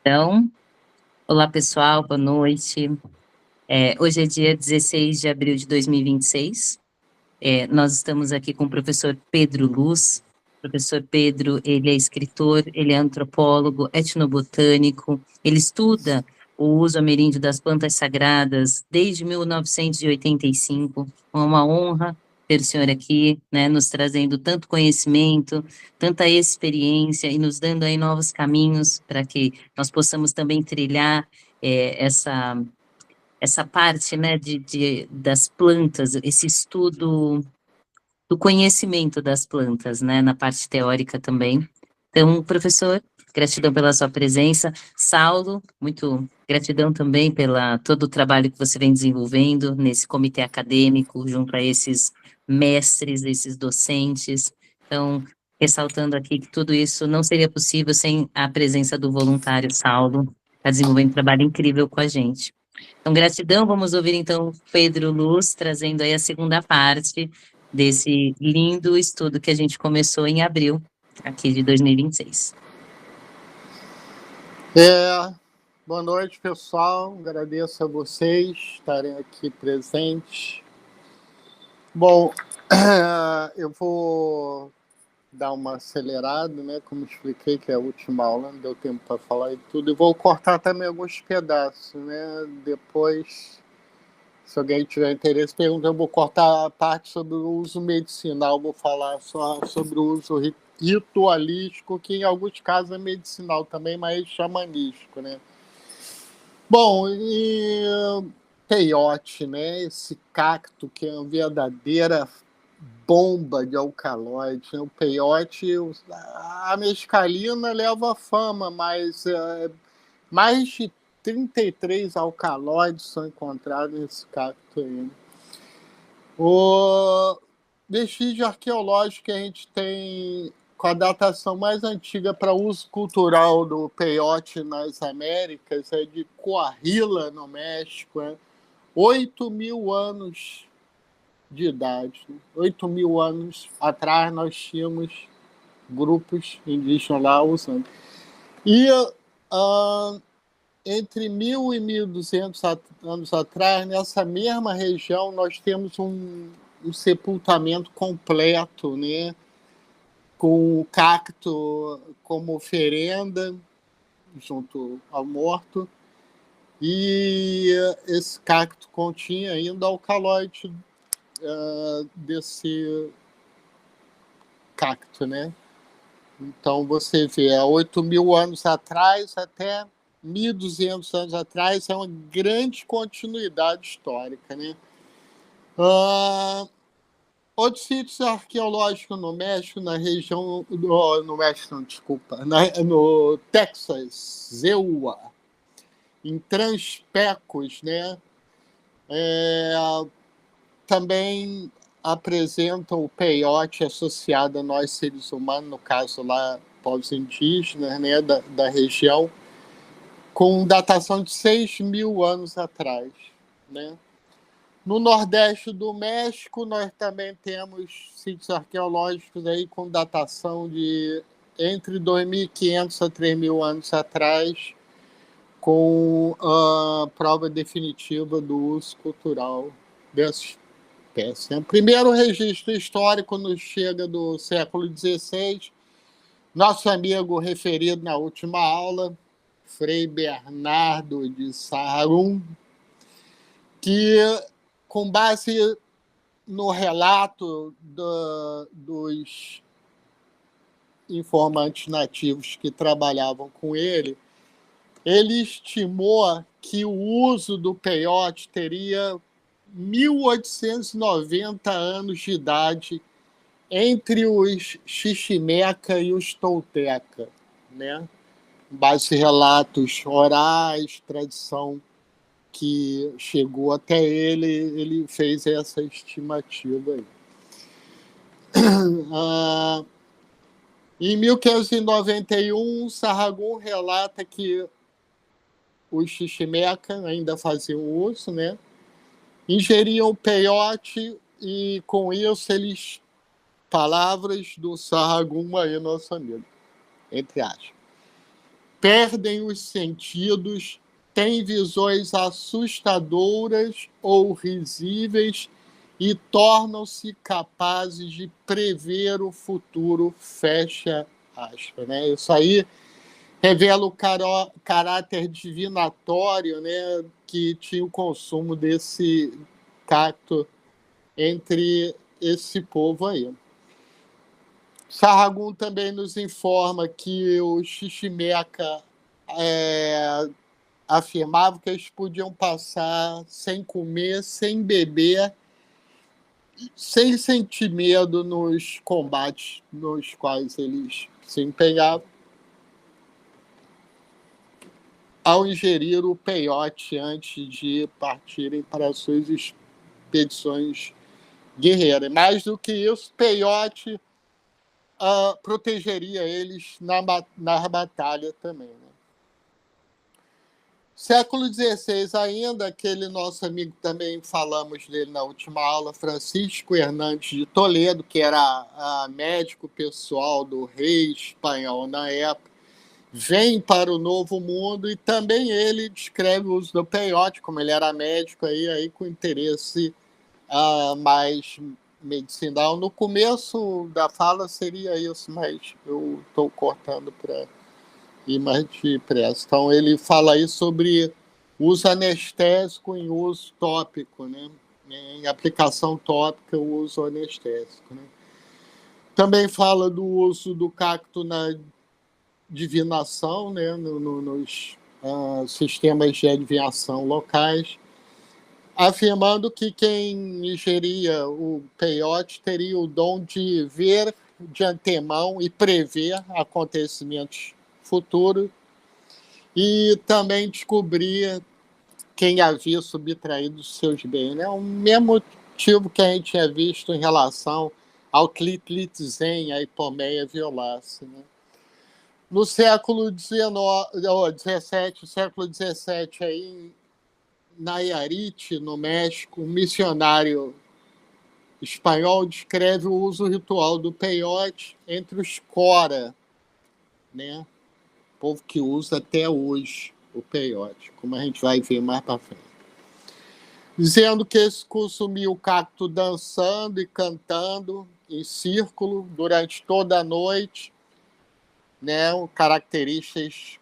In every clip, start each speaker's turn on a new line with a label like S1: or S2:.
S1: Então, olá pessoal, boa noite. Hoje é dia 16 de abril de 2026. Nós estamos aqui com o professor Pedro Luz. O professor Pedro, ele é escritor, ele é antropólogo, etnobotânico, ele estuda o uso ameríndio das plantas sagradas desde 1985. É uma honra ter o senhor aqui, né, nos trazendo tanto conhecimento, tanta experiência e nos dando aí novos caminhos para que nós possamos também trilhar essa parte, né, das plantas, esse estudo do conhecimento das plantas, né, na parte teórica também. Então, professor, gratidão pela sua presença. Saulo, muito gratidão também pela todo o trabalho que você vem desenvolvendo nesse comitê acadêmico, junto a esses mestres, esses docentes. Então, ressaltando aqui que tudo isso não seria possível sem a presença do voluntário Saulo, está desenvolvendo um trabalho incrível com a gente. Então, gratidão. Vamos ouvir então Pedro Luz trazendo aí a segunda parte desse lindo estudo que a gente começou em abril, aqui de 2026.
S2: Boa noite, pessoal. Agradeço a vocês estarem aqui presentes. Bom, eu vou dar uma acelerada, né? Como expliquei, que é a última aula, não deu tempo para falar e tudo. E vou cortar também alguns pedaços, né? Depois, se alguém tiver interesse, pergunta. Eu vou cortar a parte sobre o uso medicinal, vou falar só sobre o uso ritualístico, que em alguns casos é medicinal também, mas xamanístico, né? Bom, e peiote, né? Esse cacto que é uma verdadeira bomba de alcaloide. O peiote, a mescalina leva fama, mas mais de 33 alcaloides são encontrados nesse cacto aí. O vestígio arqueológico que a gente tem com a datação mais antiga para uso cultural do peiote nas Américas é de Coahuila, no México, 8.000 anos de idade. 8.000 anos atrás nós tínhamos grupos indígenas lá usando. E entre 1.000 e 1.200 anos atrás, nessa mesma região, nós temos um sepultamento completo, né? Com o cacto como oferenda junto ao morto, e esse cacto continha ainda alcaloide desse cacto, né? Então você vê, há 8.000 anos atrás até 1.200 anos atrás é uma grande continuidade histórica, né? Outros sítios arqueológicos no México, na região no México, não, desculpa, no Texas, Zewa, em Transpecos, né? Também apresentam o peiote associado a nós seres humanos, no caso lá, povos indígenas, né, da região, com datação de 6.000 anos atrás, né? No Nordeste do México, nós também temos sítios arqueológicos aí com datação de entre 2.500 a 3.000 anos atrás, com a prova definitiva do uso cultural dessa espécie. O primeiro registro histórico nos chega do século XVI, nosso amigo referido na última aula, Frei Bernardo de Sahagún, que, com base no relato dos informantes nativos que trabalhavam com ele estimou que o uso do peiote teria 1.890 anos de idade entre os Xiximeca e os Tolteca, né? Com base em relatos orais, tradição que chegou até ele, ele fez essa estimativa aí. Em 1591, Sahagún relata que os Xiximeca ainda faziam uso, né? Ingeriam peiote e, com isso, eles, palavras do Sahagún aí, nosso amigo, entre aspas, perdem os sentidos, têm visões assustadoras ou risíveis e tornam-se capazes de prever o futuro, fecha aspas, né? Isso aí revela o caráter divinatório, né, que tinha o consumo desse cacto entre esse povo aí. Sarragun também nos informa que o Chichimeca afirmava que eles podiam passar sem comer, sem beber, sem sentir medo nos combates nos quais eles se empenhavam, ao ingerir o peiote antes de partirem para suas expedições guerreiras. Mais do que isso, peiote protegeria eles na batalha também, né? Século XVI ainda, aquele nosso amigo também, falamos dele na última aula, Francisco Hernandes de Toledo, que era médico pessoal do rei espanhol na época, vem para o Novo Mundo e também ele descreve o uso do peiote, como ele era médico, aí com interesse mais medicinal. No começo da fala seria isso, mas eu estou cortando para ir mais depressa. Então, ele fala aí sobre uso anestésico em uso tópico, né? Em aplicação tópica, o uso anestésico, né? Também fala do uso do cacto na divinação, né? Nos sistemas de adivinhação locais, afirmando que quem ingeria o peiote teria o dom de ver de antemão e prever acontecimentos futuros e também descobrir quem havia subtraído seus bens. É o mesmo motivo que a gente tinha visto em relação ao Tlitlitzen, a Hipomeia violace, né? No século XVII, século XVII, aí, em Nayarit, no México, um missionário espanhol descreve o uso ritual do peiote entre os Cora, né? Povo que usa até hoje o peiote, como a gente vai ver mais para frente. Dizendo que eles consumiam o cacto dançando e cantando em círculo durante toda a noite, né? Características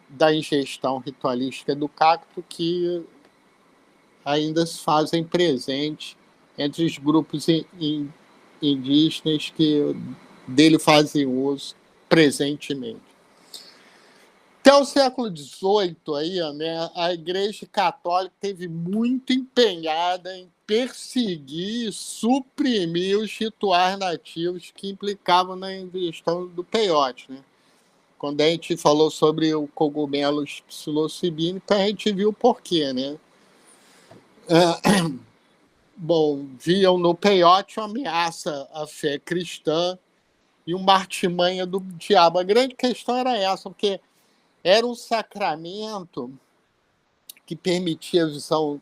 S2: da ingestão ritualística do cacto que ainda se fazem presente entre os grupos indígenas que dele fazem uso presentemente. Até o século XVIII, aí, né, a Igreja Católica esteve muito empenhada em perseguir e suprimir os rituais nativos que implicavam na ingestão do peiote, né? Quando a gente falou sobre o cogumelo psilocibínico, a gente viu o porquê, né? Bom, viam no peiote uma ameaça à fé cristã e uma artimanha do diabo. A grande questão era essa, porque era um sacramento que permitia a visão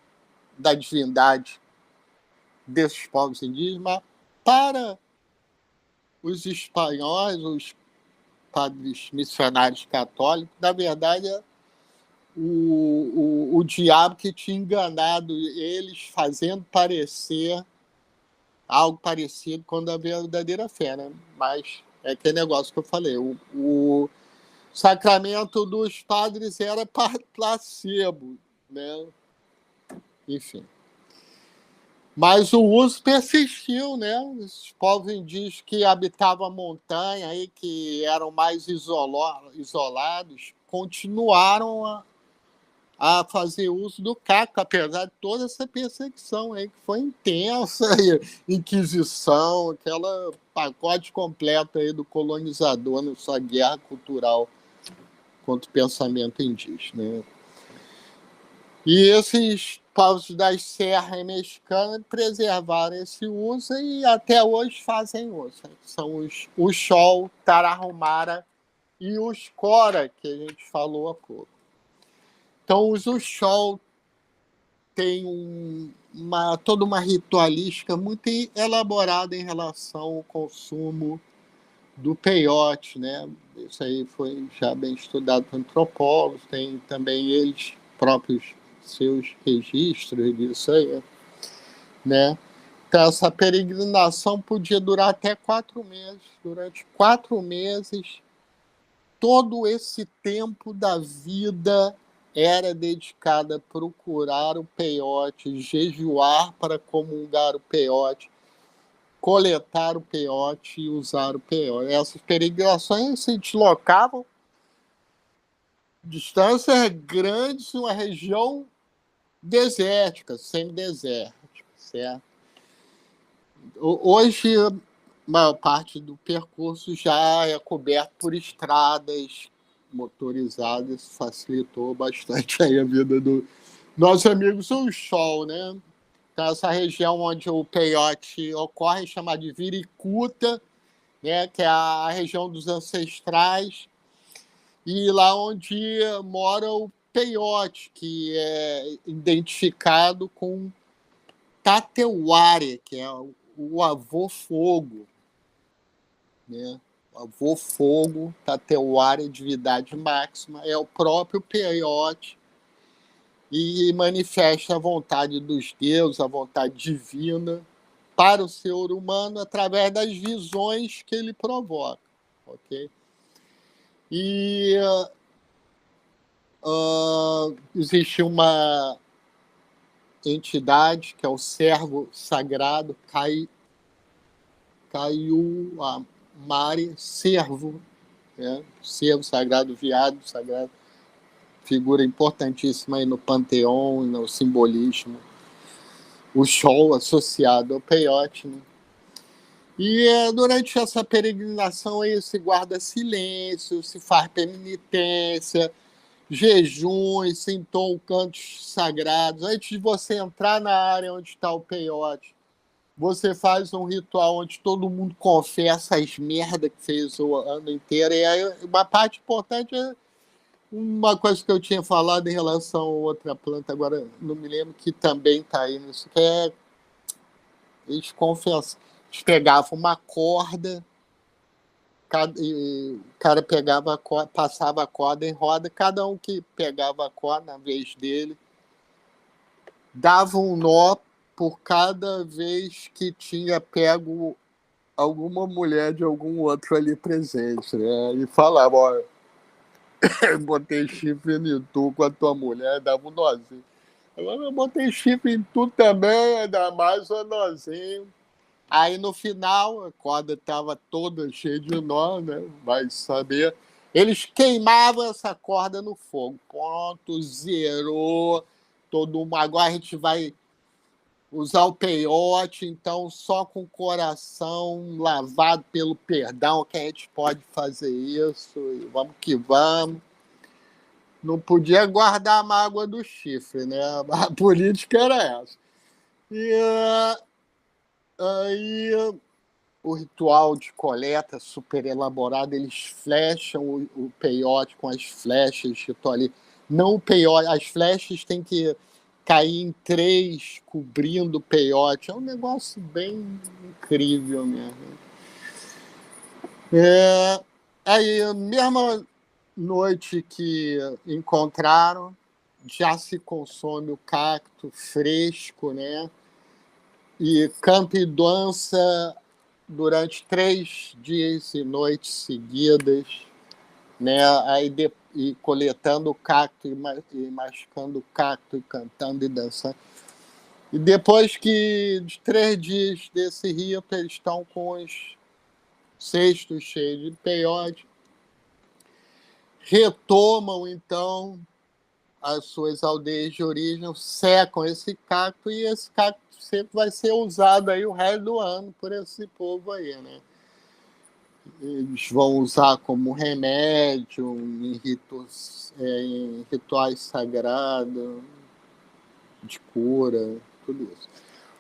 S2: da divindade desses povos indígenas, mas para os espanhóis, os padres missionários católicos, na verdade, o diabo que tinha enganado eles, fazendo parecer algo parecido com a verdadeira fé, né? Mas é aquele negócio que eu falei, o sacramento dos padres era placebo, né? Enfim. Mas o uso persistiu, né? Os povos indígenas que habitavam a montanha, aí, que eram mais isolados, continuaram a fazer uso do cacto, apesar de toda essa perseguição aí, que foi intensa, Inquisição, aquela pacote completo aí do colonizador na sua guerra cultural contra o pensamento indígena, né? E esses povos das serras mexicanas preservaram esse uso e até hoje fazem uso. São os Uxol, Tarahumara e os Cora, que a gente falou há pouco. Então, os Uxol têm toda uma ritualística muito elaborada em relação ao consumo do peiote, né? Isso aí foi já bem estudado por antropólogos, tem também eles próprios seus registros disso aí, né? Então, essa peregrinação podia durar até 4 meses. Durante 4 meses, todo esse tempo da vida era dedicado a procurar o peiote, jejuar para comungar o peiote, coletar o peiote e usar o peiote. Essas peregrinações se deslocavam distâncias grandes, uma região desértica, semidesértica, certo? Hoje, a maior parte do percurso já é coberto por estradas motorizadas, facilitou bastante aí a vida do nosso amigo Sul, né? Então, essa região onde o peiote ocorre é chamada de Viricuta, né? Que é a região dos ancestrais, e lá onde mora o peiote, que é identificado com Tateuare, que é o avô fogo, né? O avô fogo, Tateuare, divindade máxima, é o próprio peiote e manifesta a vontade dos deuses, a vontade divina para o ser humano através das visões que ele provoca, ok? E existe uma entidade que é o servo sagrado Kaiumari, servo, né? Servo sagrado, viado sagrado, figura importantíssima aí no panteão, no simbolismo. O show associado ao peiote, né? E durante essa peregrinação aí se guarda silêncio, se faz penitência, jejuns, se entoam cantos sagrados. Antes de você entrar na área onde está o peiote, você faz um ritual onde todo mundo confessa as merdas que fez o ano inteiro. E aí, uma parte importante é uma coisa que eu tinha falado em relação a outra planta, agora não me lembro, que também está aí nisso, que é eles confessam. Eles pegavam uma corda, o cara pegava a corda, passava a corda em roda, cada um que pegava a corda na vez dele, dava um nó por cada vez que tinha pego alguma mulher de algum outro ali presente, né? E falava, olha, eu botei chifre em tu com a tua mulher, dava um nozinho. Agora eu botei chifre em tu também, ainda mais um nozinho. Aí no final, a corda estava toda cheia de nó, né? Vai saber. Eles queimavam essa corda no fogo. Pronto, zerou todo mundo. Agora a gente vai usar o peiote, então só com o coração lavado pelo perdão que a gente pode fazer isso. E vamos que vamos. Não podia guardar a mágoa do chifre, né? A política era essa. E aí o ritual de coleta super elaborado, eles flecham o peiote com as flechas que estão ali. Não o peiote, as flechas têm que cair em 3, cobrindo o peiote. É um negócio bem incrível mesmo. Aí, mesma noite que encontraram, já se consome o cacto fresco, né? E canta e dança durante 3 dias e noites seguidas, né? Aí e coletando o cacto e mascando o cacto e cantando e dançando. E depois de 3 dias desse rito, eles estão com os cestos cheios de peiote, retomam então as suas aldeias de origem, secam esse cacto e esse cacto sempre vai ser usado aí o resto do ano por esse povo aí, né? Eles vão usar como remédio em rituais sagrados, de cura, tudo isso.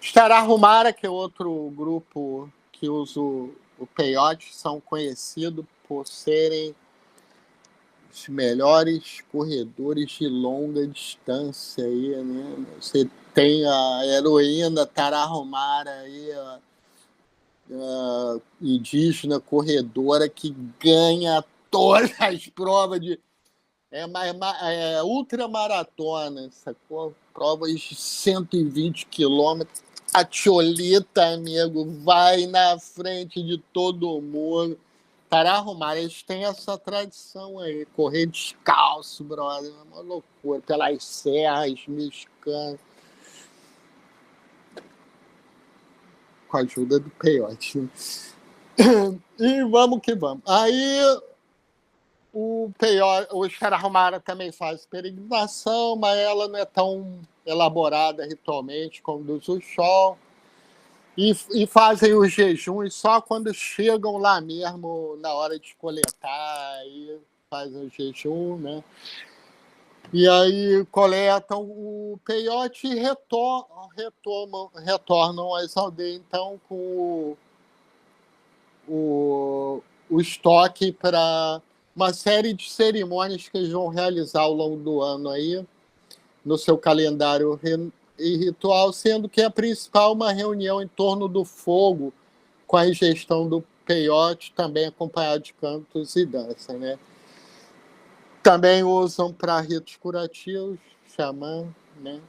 S2: Os Tarahumara, que é outro grupo que usa o peiote, são conhecidos por serem os melhores corredores de longa distância aí, né? Você tem a heroína Tarahumara aí, indígena corredora que ganha todas as provas de ultramaratona, sacou? Provas de 120 quilômetros. A Tcholita, amigo, vai na frente de todo mundo. Tarahumara, eles têm essa tradição aí, correr descalço, brother, é uma loucura, pelas serras mexicanas. Com a ajuda do peiote, né? E vamos que vamos. Aí o Tarahumara também faz peregrinação, mas ela não é tão elaborada ritualmente como dos Uxó. E fazem os jejuns só quando chegam lá mesmo, na hora de coletar, aí fazem o jejum, né? E aí coletam o peiote e retornam às aldeias, então, com o estoque para uma série de cerimônias que eles vão realizar ao longo do ano aí, no seu calendário e ritual, sendo que a principal uma reunião em torno do fogo com a ingestão do peiote, também acompanhado de cantos e dança, né? Também usam para ritos curativos, xamã, né?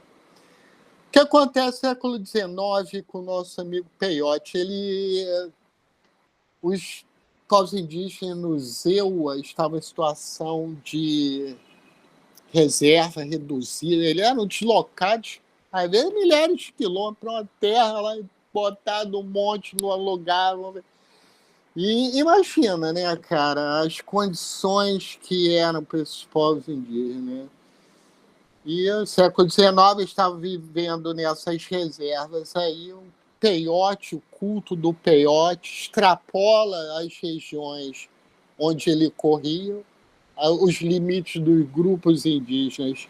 S2: O que acontece no século XIX com o nosso amigo peiote? Os povos indígenas EUA estavam em situação de reserva reduzida, eles eram deslocados, às vezes, milhares de quilômetros para uma terra lá, botado um monte no lugar. E imagina, né, cara, as condições que eram para esses povos indígenas, né? E no século XIX estava vivendo nessas reservas aí, o peiote, o culto do peiote extrapola as regiões onde ele corria, os limites dos grupos indígenas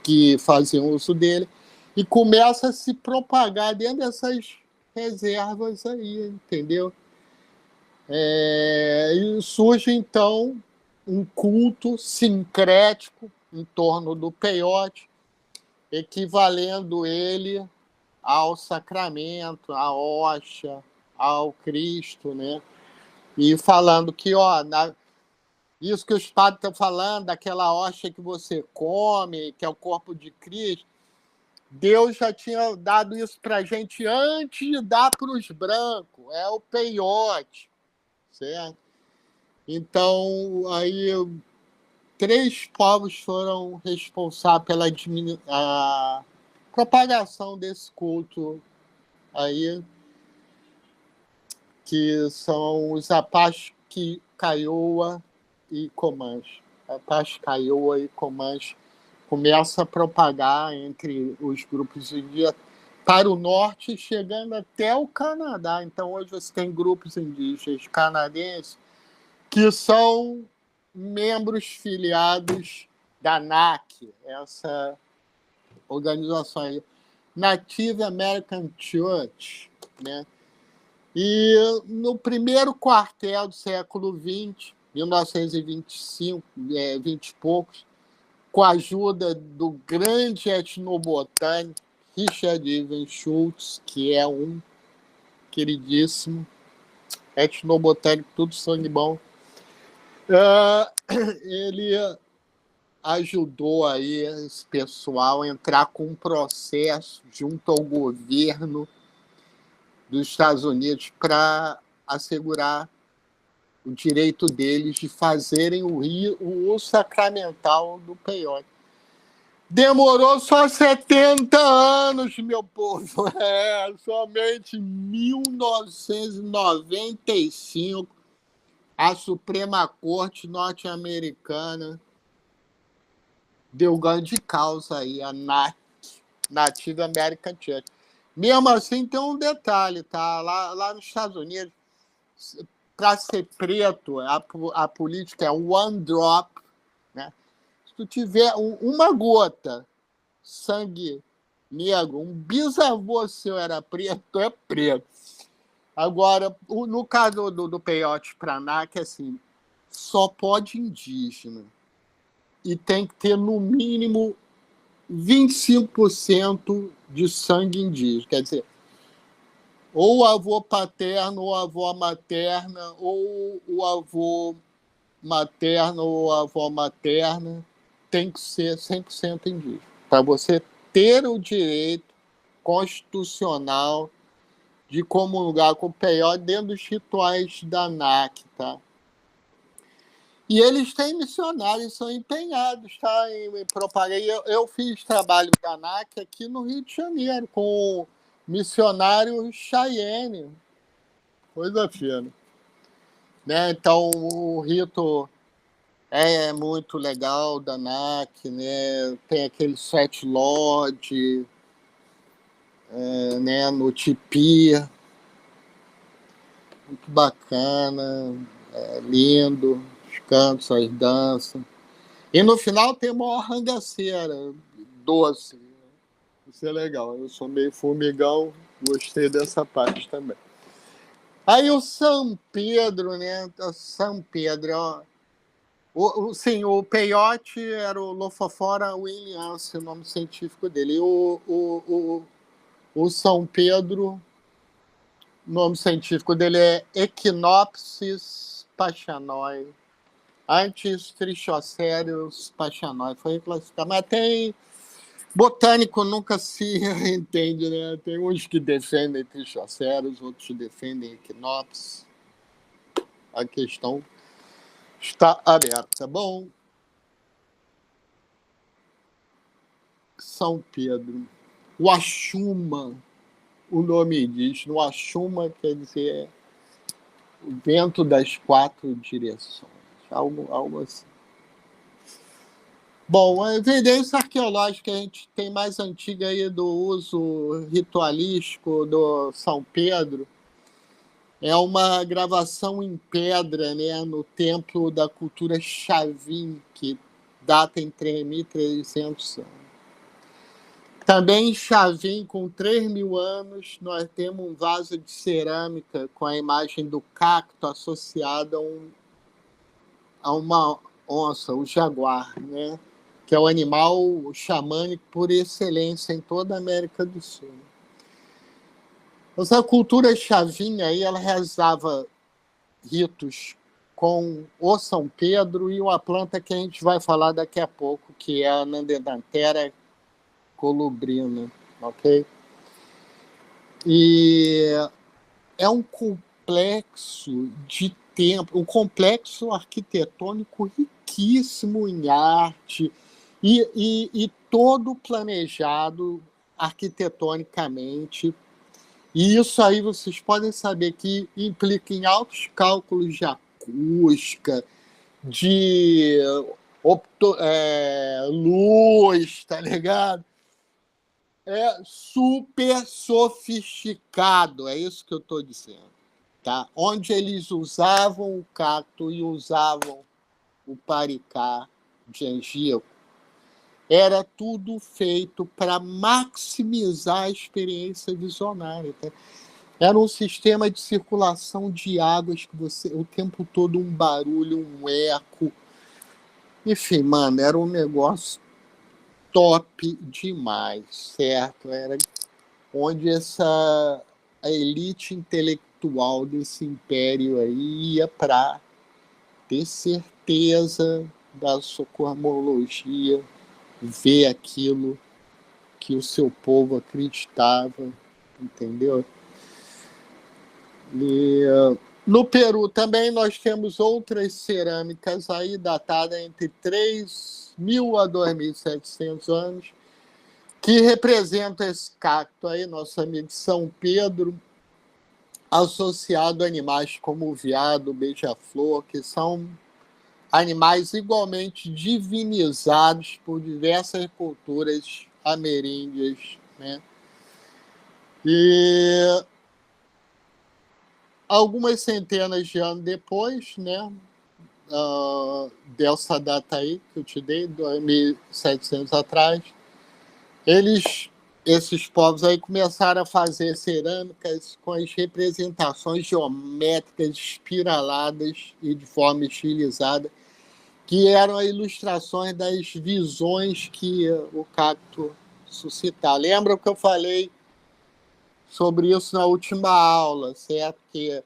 S2: que faziam uso dele, e começa a se propagar dentro dessas reservas aí, entendeu? E surge, então, um culto sincrético em torno do peiote, equivalendo ele ao sacramento, à hóstia, ao Cristo, né? E falando que, isso que os padres estão falando, daquela hóstia que você come, que é o corpo de Cristo, Deus já tinha dado isso para a gente antes de dar para os brancos, é o peiote, certo? Então, aí 3 povos foram responsáveis pela a propagação desse culto aí, que são os Apache Kiowa e Comanche. Apache Kiowa e Comanche começa a propagar entre os grupos indígenas para o norte, chegando até o Canadá. Então, hoje você tem grupos indígenas canadenses que são membros filiados da NAC, essa organização aí, Native American Church, né? E no primeiro quartel do século XX, 1925, 20 e poucos, com a ajuda do grande etnobotânico Richard Evans Schultz, que é um queridíssimo etnobotânico, tudo sangue bom, ele ajudou aí esse pessoal a entrar com um processo junto ao governo dos Estados Unidos para assegurar o direito deles de fazerem o uso sacramental do peiote. Demorou só 70 anos, meu povo. Somente em 1995, a Suprema Corte norte-americana deu ganho de causa aí, a NAC, Native American Church. Mesmo assim, tem um detalhe, tá? Lá nos Estados Unidos, para ser preto, a política é one drop, né? Se tu tiver uma gota sangue negro, um bisavô seu era preto, é preto. Agora, no caso do peiote para NAC, assim, só pode indígena. E tem que ter, no mínimo, 25% de sangue indígena. Quer dizer, ou o avô paterno ou a avó materna, ou o avô materno ou a avó materna, tem que ser 100% indígena, para você ter o direito constitucional de comungar com o peiote dentro dos rituais da ANAC, tá? E eles têm missionários, são empenhados, tá? Em propagar. Eu fiz trabalho da ANAC aqui no Rio de Janeiro, com o missionário Cheyenne, coisa fina. Né? Então, o rito é muito legal da ANAC, né? Tem aquele Sete Lodge, né? No Tipi, muito bacana, lindo, os cantos, as danças. E no final tem uma arrangaceira doce. Isso é legal. Eu sou meio formigão, gostei dessa parte também. Aí o São Pedro, né? O São Pedro, ó. Sim, o peiote era o Lophophora williams, o nome científico dele. E o São Pedro, o nome científico dele é Echinopsis pachanoi. Antes Trichocérios pachanoi. Foi classificado. Mas tem... Botânico nunca se entende, né? Tem uns que defendem Trichocérios, outros que defendem Echinopsis. A questão está aberta. Bom, São Pedro. O Axuma, o nome diz. O Axuma quer dizer o vento das quatro direções. Algo assim. Bom, a evidência arqueológica que a gente tem mais antiga aí do uso ritualístico do São Pedro é uma gravação em pedra, né, no templo da cultura Chavin, que data em 3.300 anos. Também em Chavin, com 3.000 anos, nós temos um vaso de cerâmica com a imagem do cacto associada a uma onça, o jaguar, né? Que é o animal xamânico por excelência em toda a América do Sul. Essa cultura chavinha aí, ela realizava ritos com o São Pedro e uma planta que a gente vai falar daqui a pouco, que é a Nandedantera colubrina, ok? E é um complexo de templo, um complexo arquitetônico riquíssimo em arte, e todo planejado arquitetonicamente. E isso aí vocês podem saber que implica em altos cálculos de acústica, de luz, tá ligado? É super sofisticado, é isso que eu estou dizendo. Tá? Onde eles usavam o cacto e usavam o paricá de angico, era tudo feito para maximizar a experiência visionária. Tá? Era um sistema de circulação de águas que você, o tempo todo um barulho, um eco. Enfim, mano, era um negócio top demais, certo? Era onde a elite intelectual desse império aí ia para ter certeza da sua cosmologia, ver aquilo que o seu povo acreditava, entendeu? E, no Peru também nós temos outras cerâmicas aí datadas entre 3.000 a 2.700 anos, que representam esse cacto aí, nosso amigo São Pedro, associado a animais como o veado, o beija-flor, que são animais igualmente divinizados por diversas culturas ameríndias, né? E algumas centenas de anos depois, né, dessa data aí que eu te dei, 2.700 atrás, esses povos aí começaram a fazer cerâmicas com as representações geométricas espiraladas e de forma estilizada, que eram as ilustrações das visões que o cacto suscitava. Lembra o que eu falei sobre isso na última aula, certo? Que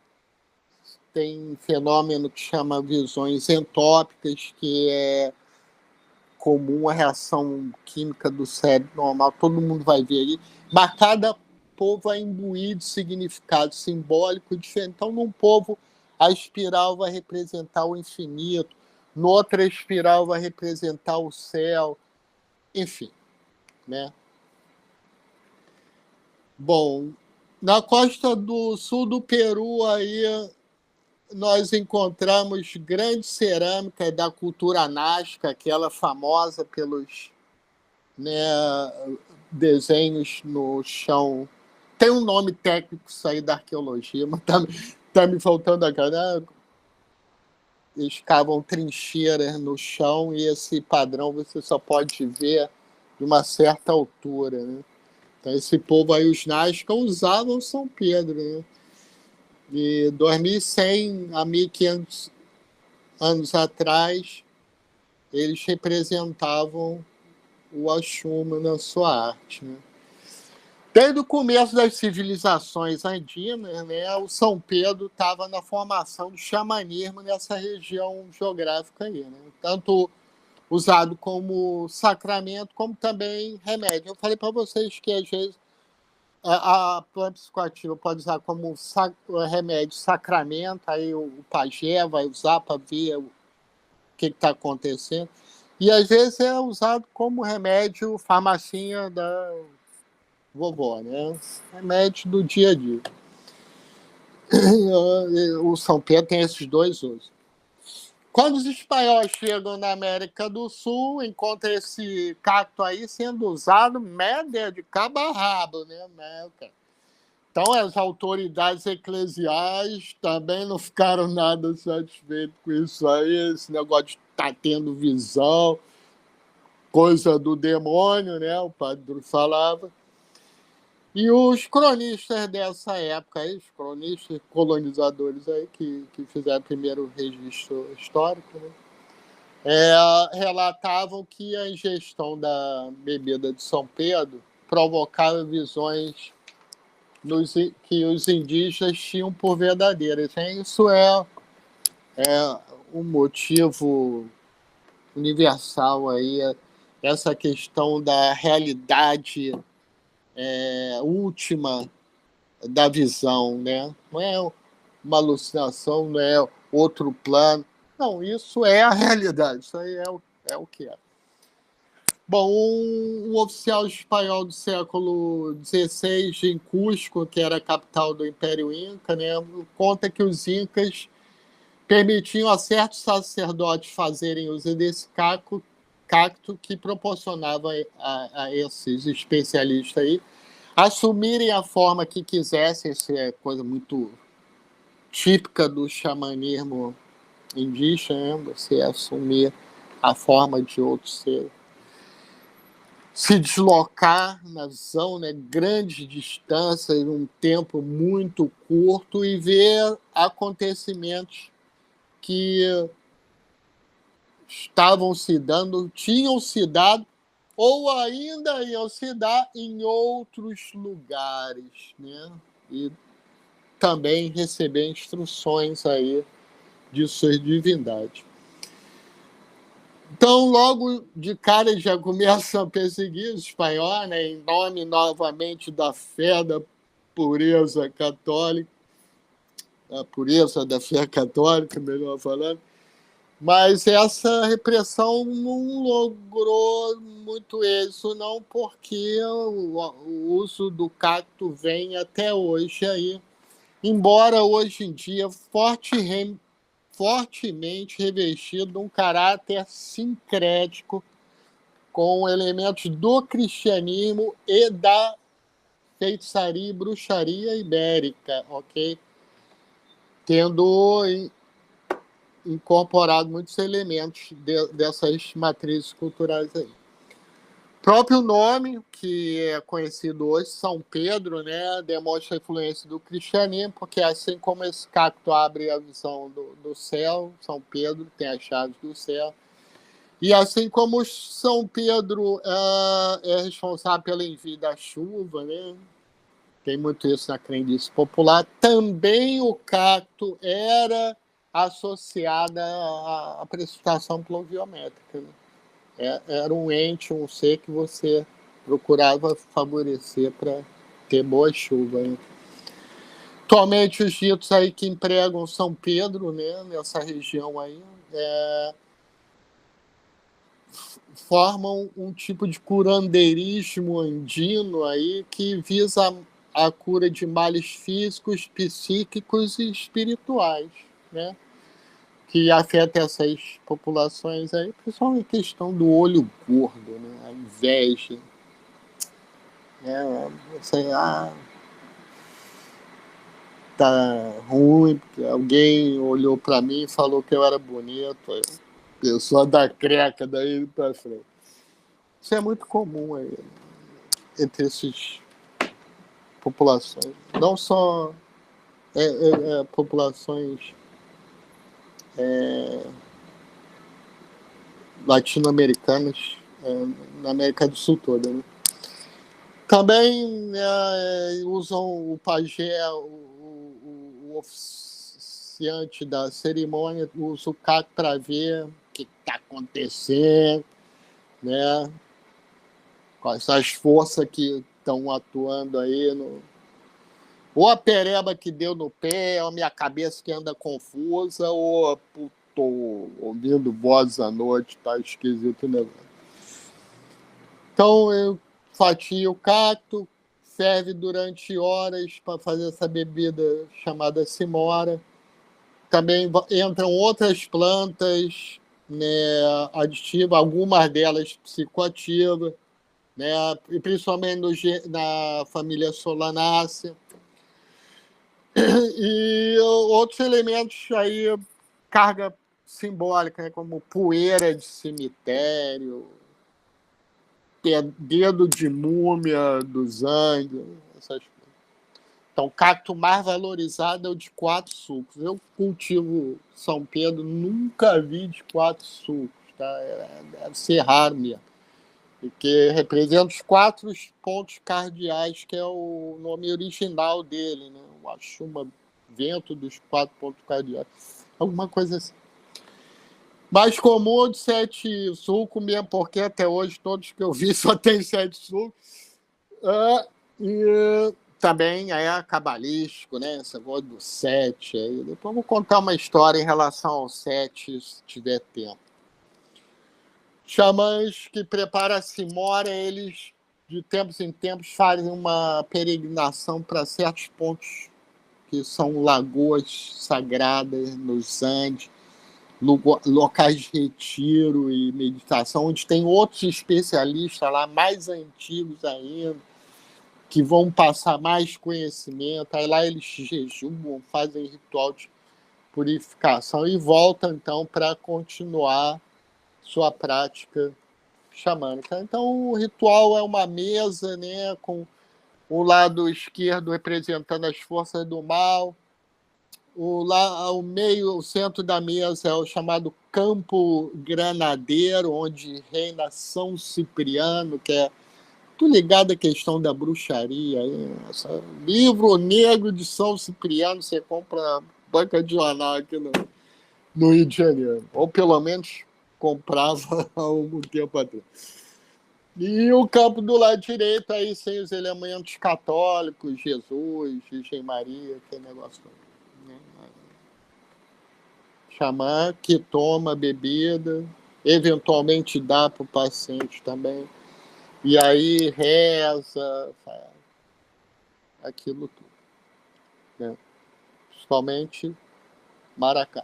S2: tem um fenômeno que chama visões entópicas, que é comum à reação química do cérebro normal, todo mundo vai ver aí, mas cada povo é imbuído de significado simbólico diferente. Então, num povo, a espiral vai representar o infinito, no outro, a espiral vai representar o céu, enfim, né? Bom, na costa do sul do Peru, aí nós encontramos grande cerâmica da cultura nazca, aquela famosa pelos, né, desenhos no chão. Tem um nome técnico isso aí da arqueologia, mas tá me faltando agora. Né? Eles cavam trincheiras no chão e esse padrão você só pode ver de uma certa altura. Né? Então, esse povo aí, os Nazca, usavam São Pedro. Né? De 2100 a 1500 anos atrás, eles representavam o Axuma na sua arte. Né? Desde o começo das civilizações andinas, né, o São Pedro estava na formação do xamanismo nessa região geográfica aí, né? Tanto usado como sacramento, como também remédio. Eu falei para vocês que, às vezes, a planta psicoativa pode usar como remédio sacramento, aí o pajé vai usar para ver o que está acontecendo. E, às vezes, é usado como remédio farmacinha da vovó, né? Remédio do dia a dia. O São Pedro tem esses dois usos. Quando os espanhóis chegam na América do Sul, encontram esse cacto aí sendo usado média de cabo a rabo, né? Então, as autoridades eclesiais também não ficaram nada satisfeitas com isso aí, esse negócio de estar tendo visão, coisa do demônio, né? O padre falava. E os cronistas dessa época, aí, os cronistas colonizadores aí, que fizeram o primeiro registro histórico, né? Relatavam que a ingestão da bebida de São Pedro provocava visões que os indígenas tinham por verdadeiras. Isso é um motivo universal aí, essa questão da realidade última da visão, né? Não é uma alucinação, não é outro plano. Não, isso é a realidade, isso aí é o que é. Bom, um oficial espanhol do século XVI, em Cusco, que era a capital do Império Inca, né, conta que os incas permitiam a certos sacerdotes fazerem uso desse cacto que proporcionava a esses especialistas aí assumirem a forma que quisessem. Isso é coisa muito típica do xamanismo indígena, né? Você assumir a forma de outro ser. Se deslocar na visão, né? Grandes distâncias, em um tempo muito curto, e ver acontecimentos que estavam se dando, tinham se dado, ou ainda iam se dar em outros lugares, né? E também receber instruções aí de suas divindades. Então, logo de cara, eles já começam a perseguir os espanhóis, né, em nome novamente da fé, da pureza católica, da pureza da fé católica, melhor falando. Mas essa repressão não logrou muito êxito, não, porque o uso do cacto vem até hoje aí, embora hoje em dia fortemente revestido de um caráter sincrético com elementos do cristianismo e da feitiçaria e bruxaria ibérica, ok? Tendo incorporado muitos elementos dessas matrizes culturais aí. O próprio nome, que é conhecido hoje, São Pedro, né, demonstra a influência do cristianismo, porque assim como esse cacto abre a visão do céu, São Pedro tem as chaves do céu, e assim como São Pedro é responsável pelo envio da chuva, né, tem muito isso na crendice popular. Também o cacto era associado à precipitação pluviométrica, né? Era um ente, um ser que você procurava favorecer para ter boa chuva, né? Atualmente, os ditos aí que empregam São Pedro, né, nessa região aí, formam um tipo de curandeirismo andino aí que visa a cura de males físicos, psíquicos e espirituais, né, que afeta essas populações aí, principalmente a questão do olho gordo, né, a inveja, né, você, tá ruim, porque alguém olhou para mim e falou que eu era bonito, aí, pessoa da creca daí para frente. Isso é muito comum aí, entre essas populações. Não só populações latino-americanas, na América do Sul toda, né? Também usam o pajé, o oficiante da cerimônia, usa o cacto para ver o que está acontecendo, né? Quais as forças que estão atuando aí ou a pereba que deu no pé, ou a minha cabeça que anda confusa, ou tô ouvindo vozes à noite, tá esquisito o negócio. Então eu fatio o cacto, ferve durante horas para fazer essa bebida chamada simora. Também entram outras plantas, né, aditivas, algumas delas psicoativas, né, e principalmente na família Solanácea. E outros elementos aí, carga simbólica, né, como poeira de cemitério, dedo de múmia dos Andes, essas coisas. Então, o cacto mais valorizado é o de 4 sulcos. Eu cultivo São Pedro, nunca vi de 4 sulcos, tá? Deve ser raro mesmo. Porque representa os 4 pontos cardeais, que é o nome original dele, né? O Axuma, vento dos 4 pontos cardeais. Alguma coisa assim. Mais comum de 7 sulcos mesmo, porque até hoje todos que eu vi só tem 7 sulcos. E também é cabalístico, né? Esse negócio do 7. Aí. Depois eu vou contar uma história em relação ao 7, se tiver tempo. Xamãs que preparam a simora, eles de tempos em tempos fazem uma peregrinação para certos pontos que são lagoas sagradas nos Andes, locais de retiro e meditação, onde tem outros especialistas lá, mais antigos ainda, que vão passar mais conhecimento. Aí lá eles jejuam, fazem ritual de purificação e voltam então para continuar sua prática xamânica. Então, o ritual é uma mesa, né, com o lado esquerdo representando as forças do mal, o meio, o centro da mesa é o chamado campo granadeiro, onde reina São Cipriano, que é tudo ligado à questão da bruxaria. Livro negro de São Cipriano, você compra na banca de jornal aqui no Rio de Janeiro, ou pelo menos comprava há algum tempo atrás. E o campo do lado direito, aí sem os elementos católicos, Jesus, Virgem Maria, aquele negócio todo. Xamã que toma bebida, eventualmente dá para o paciente também, e aí reza, faz aquilo tudo, né? Principalmente maracá.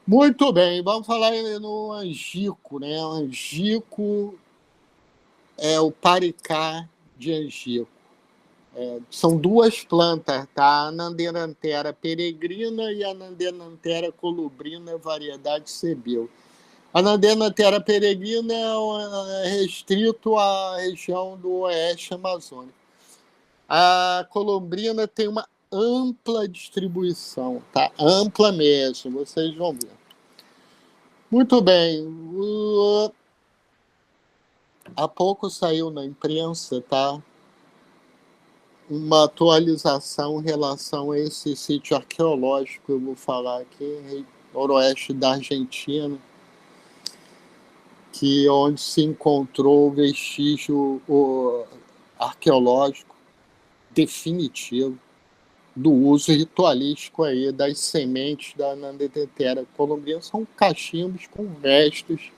S2: Muito bem, vamos falar no angico, né? O angico é o paricá de angico. São 2 plantas, tá? A Anandenanthera peregrina e a Anandenanthera colubrina, variedade Sebeu. A Anandenanthera peregrina é restrito à região do oeste amazônico. A colubrina tem uma ampla distribuição, tá? Ampla mesmo, vocês vão ver. Muito bem. Há pouco saiu na imprensa, tá? uma atualização em relação a esse sítio arqueológico que eu vou falar aqui, noroeste da Argentina, que onde se encontrou o vestígio arqueológico definitivo do uso ritualístico aí das sementes da Neandertera colombiana. São cachimbos com restos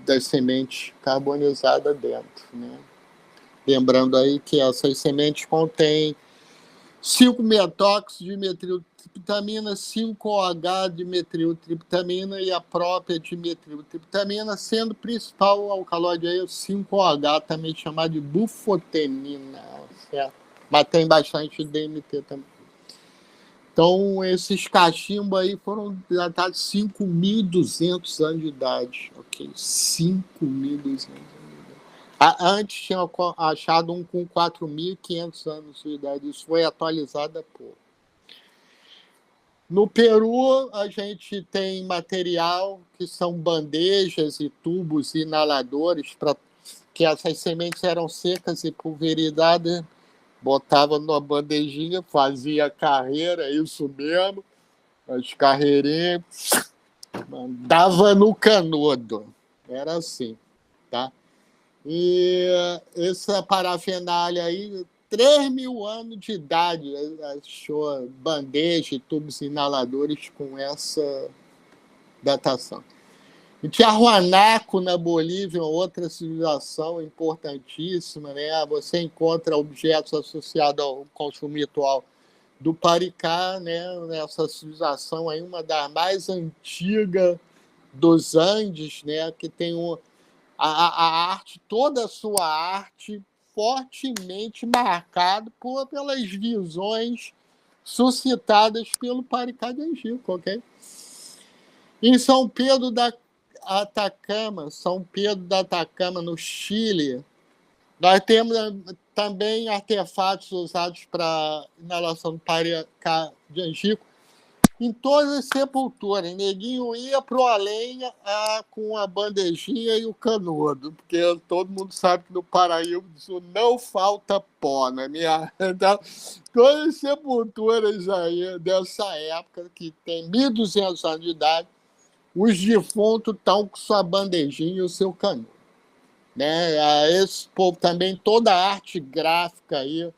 S2: das sementes carbonizadas dentro, né? Lembrando aí que essas sementes contêm 5-metóxido de metiltriptamina, 5-OH de metiltriptamina e a própria dimetiltriptamina, sendo o principal alcaloide aí o 5-OH, também chamado de bufotenina, certo? Mas tem bastante DMT também. Então, esses cachimbos aí foram datados 5.200 anos de idade, ok? 5.200 anos. Antes tinha achado um com 4.500 anos de idade. Isso foi atualizado há pouco. No Peru, a gente tem material que são bandejas e tubos inaladores, que essas sementes eram secas e pulverizadas, botava numa bandejinha, fazia carreira, isso mesmo, as carreirinhas, mandava no canudo. Era assim, tá? E essa parafernália aí, 3.000 anos de idade, achou bandeja e tubos inaladores com essa datação. E Tiahuanaco, na Bolívia, outra civilização importantíssima, né? Você encontra objetos associados ao consumo ritual do Paricá, né? Nessa civilização aí, uma das mais antigas dos Andes, né? Que tem a arte, toda a sua arte, fortemente marcada pelas visões suscitadas pelo Paricá de Angico, ok? Em São Pedro da Atacama, no Chile, nós temos também artefatos usados para inalação do Paricá de Angico em todas as sepulturas. Neguinho ia pro além com a bandejinha e o canudo, porque todo mundo sabe que no Paraíso não falta pó, né? Então, todas as sepulturas aí dessa época, que tem 1.200 anos de idade, os defuntos estão com sua bandejinha e o seu canudo, né? Esse povo também, toda a arte gráfica aí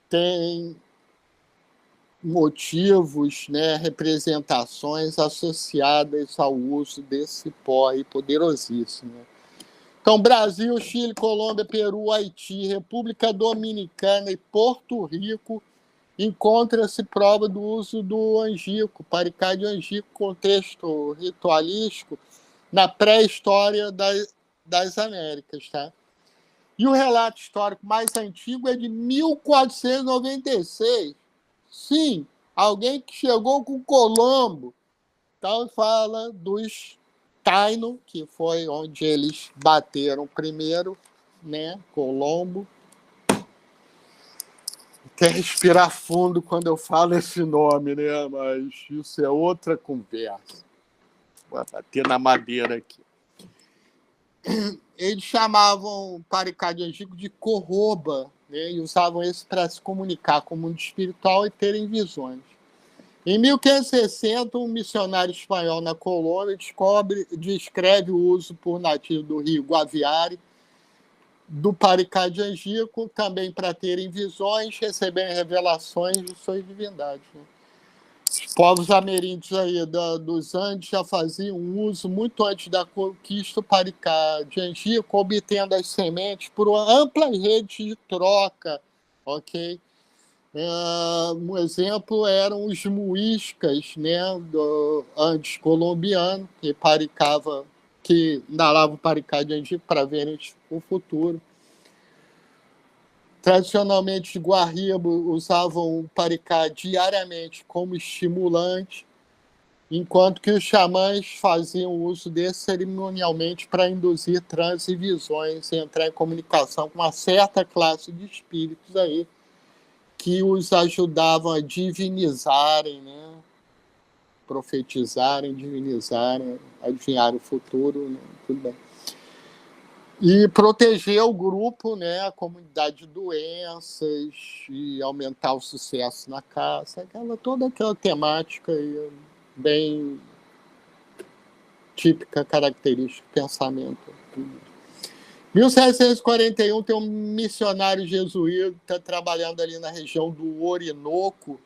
S2: tem motivos, né, representações associadas ao uso desse pó aí poderosíssimo. Então, Brasil, Chile, Colômbia, Peru, Haiti, República Dominicana e Porto Rico encontra-se prova do uso do angico, Paricá de Angico, contexto ritualístico, na pré-história das Américas, tá? E o relato histórico mais antigo é de 1496. Sim, alguém que chegou com Colombo. Então, fala dos Taino, que foi onde eles bateram primeiro, né? Colombo. Quer respirar fundo quando eu falo esse nome, né? Mas isso é outra conversa. Vou bater na madeira aqui. Eles chamavam Paricá de Angico de corroba, né? E usavam isso para se comunicar com o mundo espiritual e terem visões. Em 1560, um missionário espanhol na Colômbia descreve o uso por nativos do rio Guaviare do Paricá de Angico, também para terem visões, receberem revelações de suas divindades, né? Os povos ameríndios aí dos Andes já faziam uso, muito antes da conquista, do Paricá de Angico, obtendo as sementes por uma ampla rede de troca, ok? Um exemplo eram os muiscas, né, do Andes colombiano, que inalavam o Paricá de Angico para verem o futuro. Tradicionalmente, os guarribo usavam o Paricá diariamente como estimulante, enquanto que os xamãs faziam uso desse cerimonialmente para induzir transes e visões e entrar em comunicação com uma certa classe de espíritos aí, que os ajudavam a divinizarem, né? Profetizarem, divinizarem, adivinhar o futuro, né? Tudo bem. e proteger o grupo, né, a comunidade de doenças, e aumentar o sucesso na caça, toda aquela temática aí, bem típica, característica do pensamento. Em 1741 tem um missionário jesuíta trabalhando ali na região do Orinoco,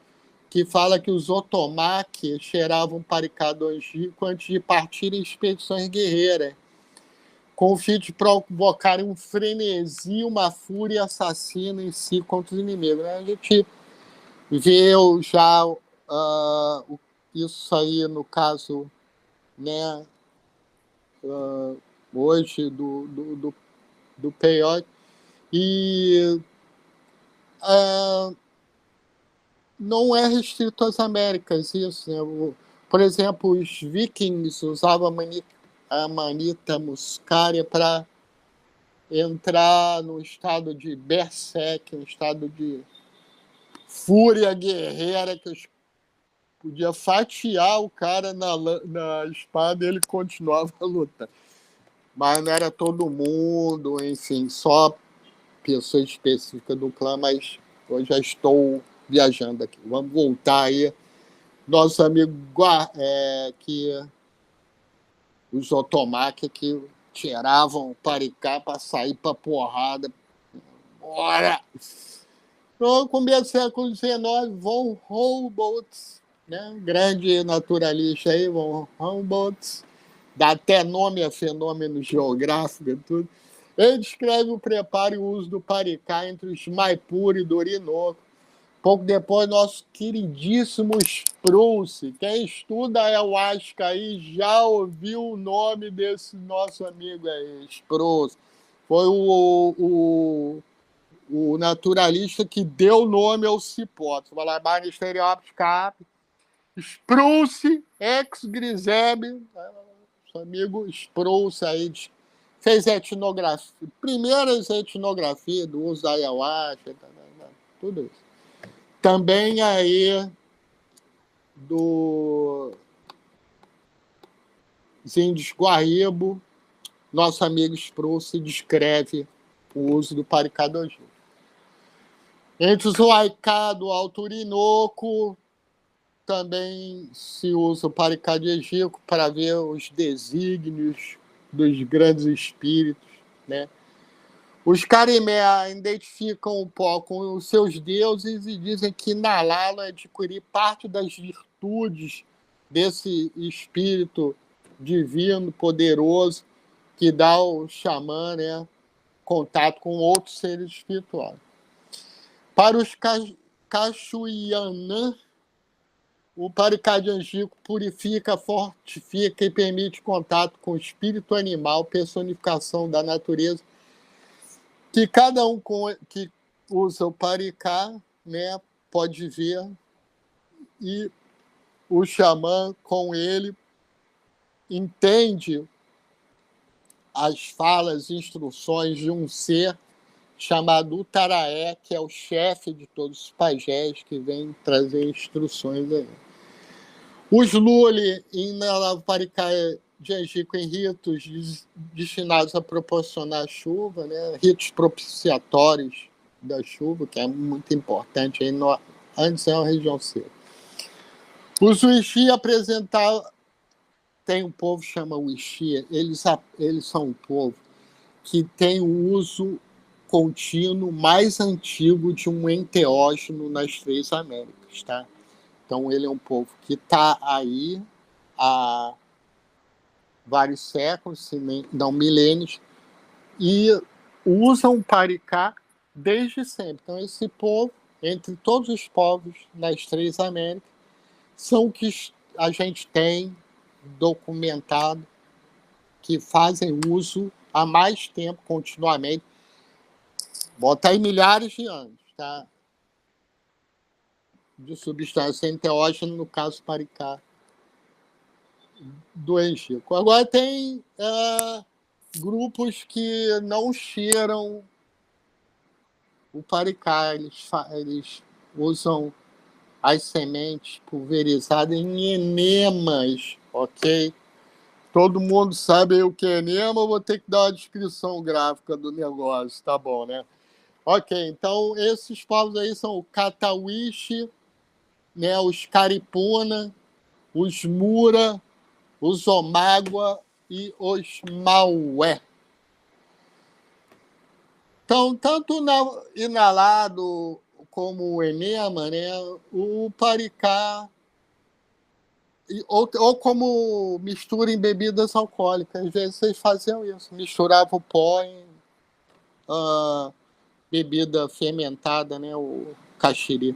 S2: que fala que os otomaques cheiravam paricado angico antes de partir em expedições guerreiras, com o fim de provocarem um frenesi, uma fúria assassina em si contra os inimigos. A gente vê já isso aí no caso, né, hoje do peiote, e não é restrito às Américas isso, né? Por exemplo, os vikings usavam a manita muscária para entrar no estado de berserk, um estado de fúria guerreira, que podia fatiar o cara na espada e ele continuava a luta. Mas não era todo mundo, enfim, só pessoas específicas do clã, mas eu já estou viajando aqui. Vamos voltar aí. Nosso amigo que os otomaques que tiravam paricá para sair para porrada. Bora! No começo do século XIX, von Humboldt, né? Grande naturalista aí, von Humboldt, dá até nome a fenômeno geográfico e tudo. Ele descreve o preparo e o uso do paricá entre os Maipure e do Orinoco. Pouco depois, nosso queridíssimo Spruce. Quem estuda ayahuasca aí já ouviu o nome desse nosso amigo aí, Spruce. Foi o naturalista que deu nome ao cipó. Valabar Stereopsis cap, Spruce ex grisebe, nosso amigo Spruce aí fez etnografia, primeiras etnografias do uso da ayahuasca, tudo isso. Também aí dos índios Guaíbo, nosso amigo Spruce descreve o uso do paricá do angico. Entre os Huaycá do Alto Orinoco, também se usa o paricá de angico para ver os desígnios dos grandes espíritos, né? Os Carimé identificam o pó com os seus deuses e dizem que inalá-lo é adquirir parte das virtudes desse espírito divino, poderoso, que dá ao xamã, né, contato com outros seres espirituais. Para os Cachuianã, o paricá de angico purifica, fortifica e permite contato com o espírito animal, personificação da natureza, que cada um que usa o paricá, né, pode ver, e o xamã com ele entende as falas, instruções de um ser chamado Utaraé, que é o chefe de todos os pajés que vem trazer instruções aí. Os Lule inalam o paricá de angico em ritos destinados a proporcionar chuva, né? Ritos propiciatórios da chuva, que é muito importante aí antes é uma região seca. Os Uixi apresentavam, tem um povo que chama Uixi, eles são um povo que tem o uso contínuo mais antigo de um enteógeno nas 3 Américas, tá? Então ele é um povo que está aí há vários séculos, se não milênios, e usam o paricá desde sempre. Então esse povo, entre todos os povos nas 3 Américas, são que a gente tem documentado que fazem uso há mais tempo, continuamente, bota aí milhares de anos, tá? De substância enteógena, no caso paricá do angico. Agora tem grupos que não cheiram o paricá, eles usam as sementes pulverizadas em enemas, ok? Todo mundo sabe o que é enema, eu vou ter que dar uma descrição gráfica do negócio, tá bom, né? Ok, então esses povos aí são o Catawiche, né, os Caripuna, os Mura, os Omágua e os Maué. Então, tanto na Inalado como o enema, né, o paricá, ou como mistura em bebidas alcoólicas. Às vezes vocês faziam isso, misturavam o pó em bebida fermentada, né, o caxiri.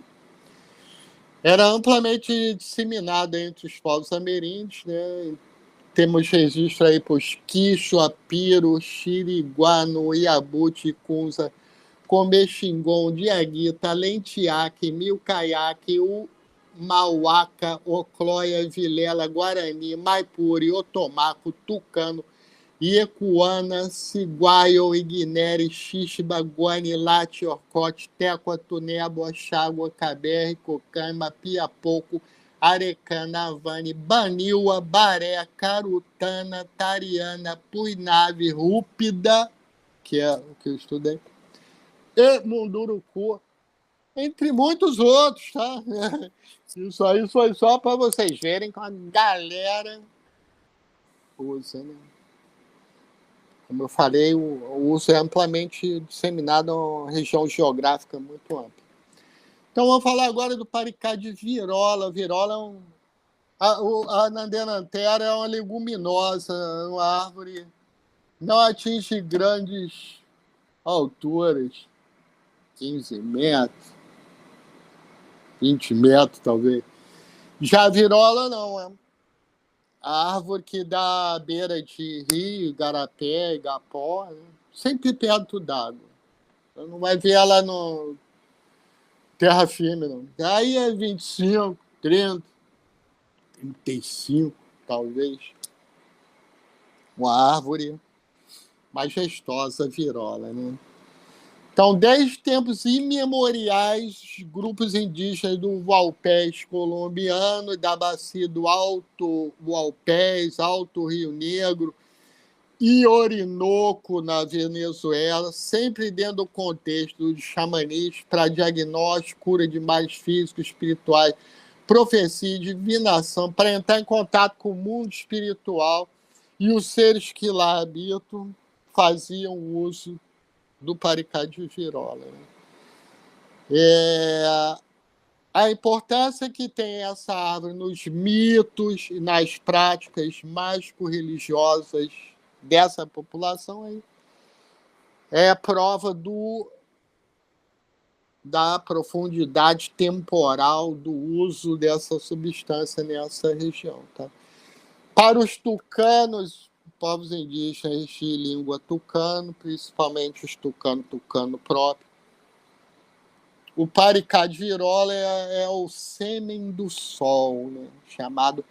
S2: Era amplamente disseminada entre os povos ameríndios, né? Temos registro aí para os Quicho, Apiro, Xiriguano, Iabuti, Cunza, Comexingon, Diaguita, Lentiaque, Milcaiaque, Mauaca, Oclóia, Vilela, Guarani, Maipuri, Otomaco, Tucano, Iecuana, Ciguaio, Iguinere, Xixiba, Guani, Late, Orcote, Tecoa, Tuneba, Oxágua, Caberre, Cocaima, Piapoco, Arecana, Havane, Baniua, Baré, Carutana, Tariana, Puinave, Rúpida, que é o que eu estudei, e Munduruku, entre muitos outros, tá? Isso aí foi só para vocês verem que a galera usa, né? Como eu falei, o uso é amplamente disseminado em uma região geográfica muito ampla. Então, vamos falar agora do paricá de virola. Virola é a Nandenanthera é uma leguminosa, uma árvore, não atinge grandes alturas, 15 metros, 20 metros, talvez. Já a virola, não, é a árvore que dá à beira de rio, igarapé, igapó, né? Sempre perto d'água. Você não vai ver ela no terra firme, não. Aí é 25, 30, 35, talvez. Uma árvore majestosa, virola, né? Então, desde tempos imemoriais, grupos indígenas do Valpés colombiano, da bacia do Alto Valpés, Alto Rio Negro e Orinoco, na Venezuela, sempre dentro do contexto de xamanismo para diagnóstico, cura de males físicos, espirituais, profecia, divinação, para entrar em contato com o mundo espiritual, e os seres que lá habitam faziam uso do paricá de virola. A importância que tem essa árvore nos mitos e nas práticas mágico-religiosas dessa população aí é prova da profundidade temporal do uso dessa substância nessa região. Tá? Para os tucanos, povos indígenas de língua tucano, principalmente os tucano próprio, o paricá de virola é o sêmen do sol, né? Chamado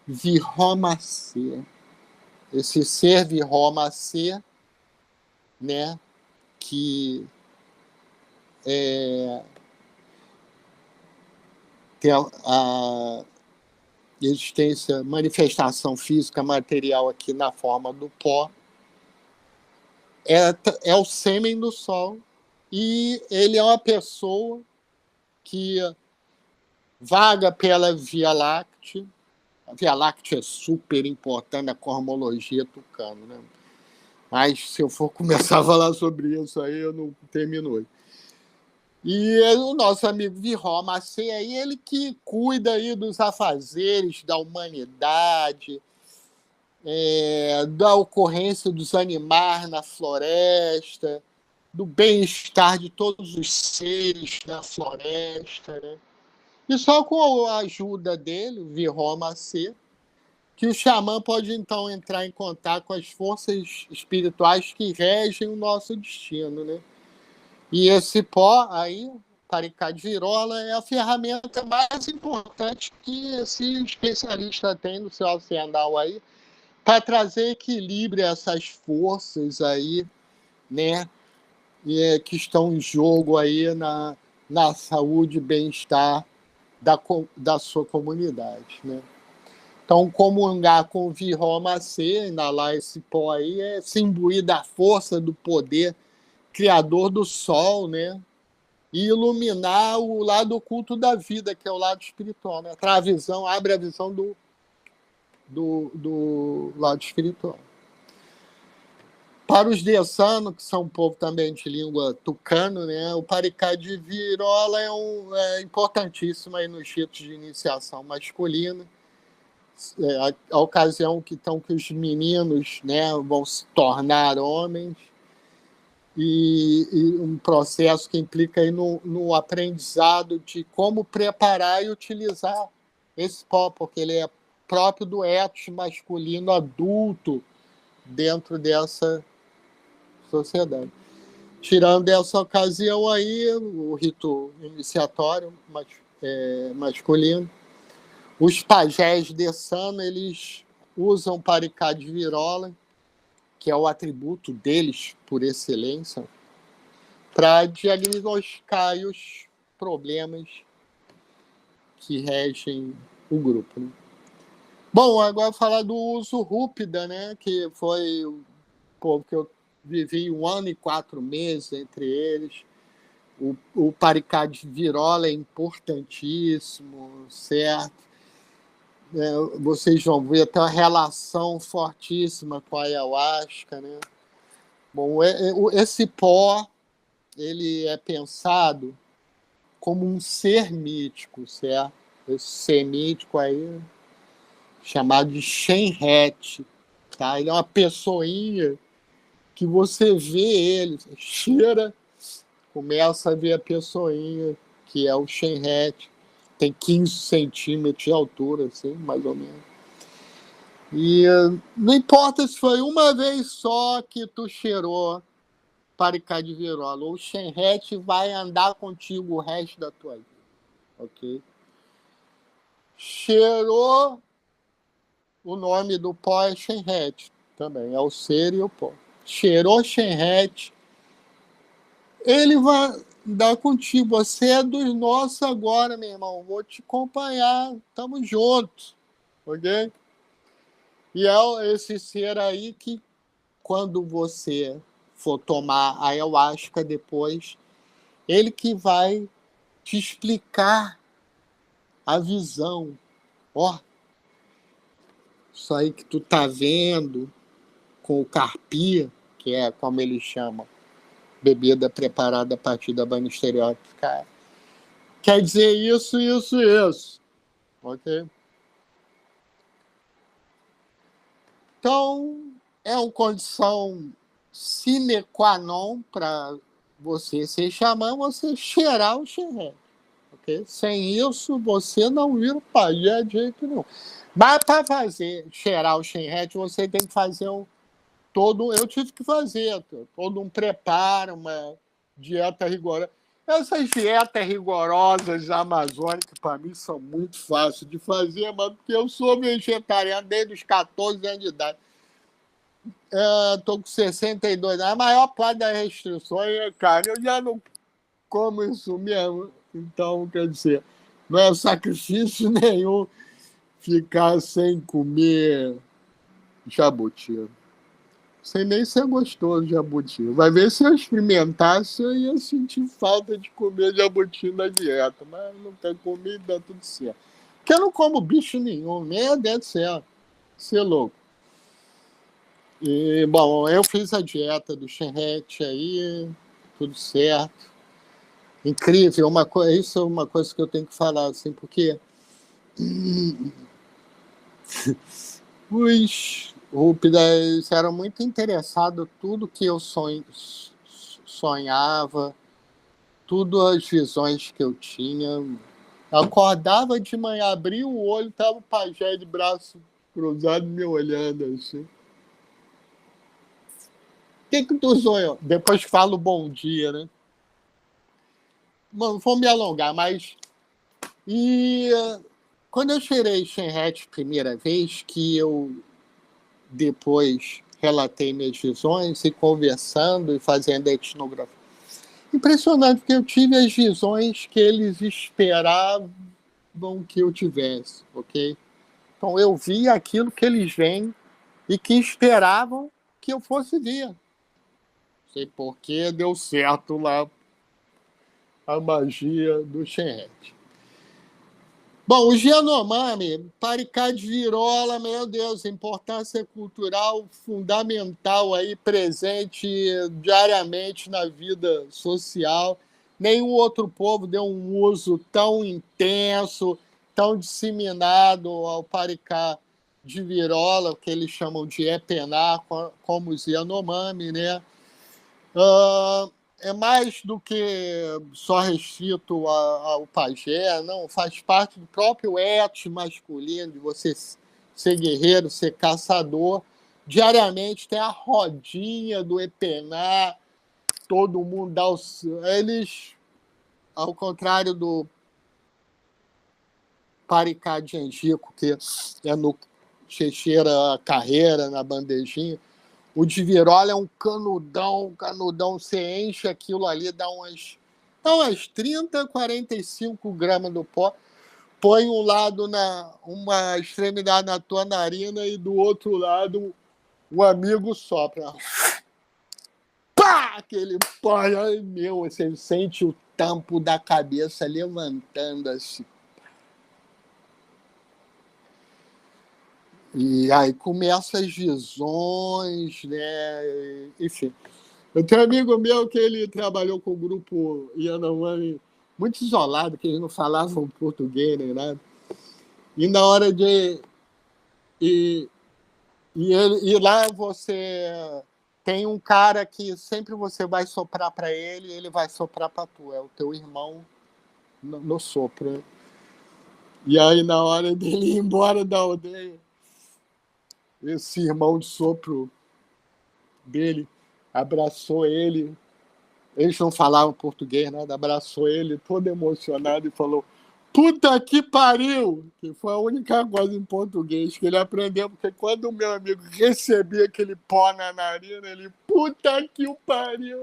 S2: virromacê. Esse ser virromacê, né? Que tem a existência, manifestação física material aqui na forma do pó, é o sêmen do sol, e ele é uma pessoa que vaga pela Via Láctea. A Via Láctea é super importante na cosmologia tucano, né? Mas se eu for começar a falar sobre isso aí, eu não termino hoje. E o nosso amigo Virromacê aí, ele que cuida aí dos afazeres da humanidade, da ocorrência dos animais na floresta, do bem-estar de todos os seres da floresta, né? E só com a ajuda dele, o Virromacê, que o xamã pode então entrar em contato com as forças espirituais que regem o nosso destino, né? E esse pó aí, paricá de virola, é a ferramenta mais importante que esse especialista tem no seu arsenal aí, para trazer equilíbrio a essas forças aí, né, que estão em jogo aí na saúde e bem-estar da sua comunidade, né? Então, comungar com o Viromacê, inalar esse pó aí, é se imbuir da força, do poder criador do sol, né? E iluminar o lado oculto da vida, que é o lado espiritual, né? Abre a visão do lado espiritual. Para os Dessano, que são um povo também de língua tucano, né? O Paricá de Virola é importantíssimo aí nos ritos de iniciação masculina. A ocasião que os meninos, né, vão se tornar homens, e um processo que implica aí no aprendizado de como preparar e utilizar esse pó, porque ele é próprio do ethos masculino adulto dentro dessa sociedade. Tirando essa ocasião aí, o rito iniciatório masculino, os pajés Dessano, eles usam Paricá de Virola, que é o atributo deles por excelência, para diagnosticar os problemas que regem o grupo. Né? Bom, agora falar do uso Rúpida, né? Que foi o povo que eu vivi 1 ano e 4 meses entre eles. O Paricá de Virola é importantíssimo, certo? Vocês vão ver até uma relação fortíssima com a ayahuasca, né? Bom, esse pó, ele é pensado como um ser mítico, certo? Esse ser mítico aí, chamado de Shenhet, tá? Ele é uma pessoinha que você vê ele, cheira, começa a ver a pessoinha, que é o Shenhet. Tem 15 centímetros de altura, assim, mais ou menos. E não importa se foi uma vez só que tu cheirou Paricá de Virola, o Shenhet vai andar contigo o resto da tua vida, ok? Cheirou, o nome do pó é Shenhet também, é o ser e o pó. Cheirou Shenhet, ele vai dar contigo. Você é dos nossos agora, meu irmão. Vou te acompanhar. Tamo juntos. Ok? E é esse ser aí que, quando você for tomar a ayahuasca depois, ele que vai te explicar a visão. Ó, isso aí que tu tá vendo com o carpia, que é como eles chamam, bebida preparada a partir da banistereótica, quer dizer isso, isso, isso. Ok? Então, é uma condição sine qua non para você ser xamã, você cheirar o xeré. Okay? Sem isso, você não vira pajé de jeito nenhum. Mas para cheirar o xerrete, você tem que fazer eu tive que fazer todo um preparo, uma dieta rigorosa. Essas dietas rigorosas amazônicas, para mim, são muito fáceis de fazer, mas porque eu sou vegetariano desde os 14 anos de idade. Estou com 62 anos. A maior parte das restrições é carne. Eu já não como isso mesmo. Então, quer dizer, não é sacrifício nenhum ficar sem comer jabuti. Sei nem se é gostoso jabuti. Vai ver se eu experimentasse, eu ia sentir falta de comer jabuti na dieta. Mas não tem comida, dá tudo certo. Porque eu não como bicho nenhum, meu Deus do céu. Você é louco. E, bom, eu fiz a dieta do Shenhet aí, tudo certo. Incrível, isso é uma coisa que eu tenho que falar, assim, porque os Rúpidas eram muito interessados em tudo que eu sonhava, tudo as visões que eu tinha. Eu acordava de manhã, abria o olho, estava o pajé de braço cruzado me olhando, assim. O que tu sonhou? Depois falo bom dia, né? Não vou me alongar, mas... E quando eu cheirei Shenhet primeira vez, que eu depois relatei minhas visões e conversando e fazendo a etnografia, impressionante, porque eu tive as visões que eles esperavam que eu tivesse, ok? Então, eu vi aquilo que eles veem e que esperavam que eu fosse ver. Não sei por que deu certo lá a magia do Shenhet. Bom, o Yanomami, Paricá-de-Virola, meu Deus, importância cultural fundamental aí, presente diariamente na vida social. Nenhum outro povo deu um uso tão intenso, tão disseminado ao Paricá-de-Virola, que eles chamam de Epená, como os Yanomami, né? É mais do que só restrito ao pajé, não, faz parte do próprio ethos masculino, de você ser guerreiro, ser caçador. Diariamente tem a rodinha do Epená, todo mundo dá os... Eles, ao contrário do Paricá de Angico, que é no Checheira Carreira, na bandejinha, o de Virola é um canudão, você enche aquilo ali, dá umas 30, 45 gramas do pó, põe um lado uma extremidade na tua narina e do outro lado o amigo sopra. Pá! Aquele pó, ai meu, você sente o tampo da cabeça levantando assim. E aí começam as visões, né? Enfim. Eu tenho um amigo meu que ele trabalhou com o grupo Yanomami muito isolado, que eles não falavam português nem nada. E na hora de... E lá você tem um cara que sempre você vai soprar para ele vai soprar para tu. É o teu irmão no sopro. E aí, na hora dele ir embora da aldeia, esse irmão de sopro dele abraçou ele. Eles não falavam português, nada. Abraçou ele, todo emocionado, e falou: puta que pariu! Que foi a única coisa em português que ele aprendeu, porque quando o meu amigo recebia aquele pó na narina, ele, puta que o pariu!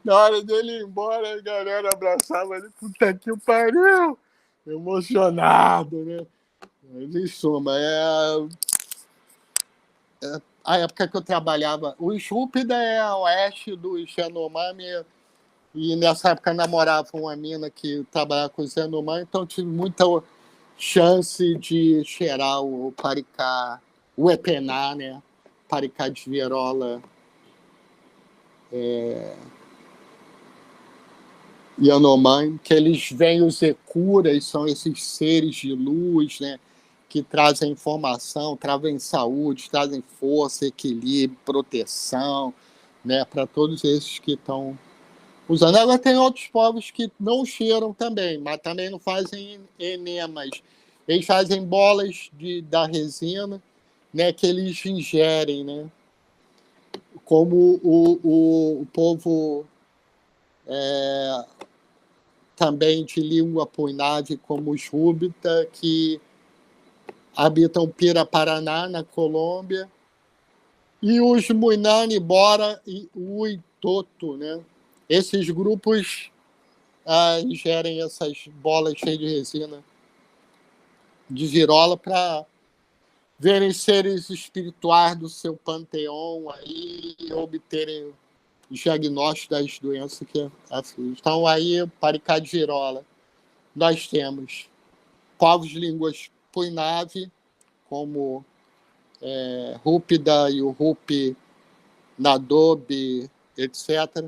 S2: Na hora dele ir embora, a galera abraçava ele, puta que o pariu! Emocionado, né? Mas, em suma, a época que eu trabalhava, o Júpiter é a oeste do Yanomami, e nessa época namorava uma mina que trabalhava com os Yanomami, então tive muita chance de cheirar o Paricá, o Epená, né? Paricá de Virola, Yanomami, que eles veem os Ekuras, são esses seres de luz, né? Que trazem informação, trazem saúde, trazem força, equilíbrio, proteção, né? Para todos esses que estão usando. Agora tem outros povos que não cheiram também, mas também não fazem enemas. Eles fazem bolas da resina, né, que eles ingerem, né? Como o povo também de língua punhave, como os Rúbita, que habitam Piraparaná, na Colômbia, e os Muinani, Bora e Uitoto, né? Esses grupos ingerem essas bolas cheias de resina de virola para verem seres espirituais do seu panteão aí e obterem os diagnósticos das doenças que afligem. Então, aí, Paricá de Virola, nós temos povos de línguas punhave, como Rúpida e o Rupi, Nadobe, etc.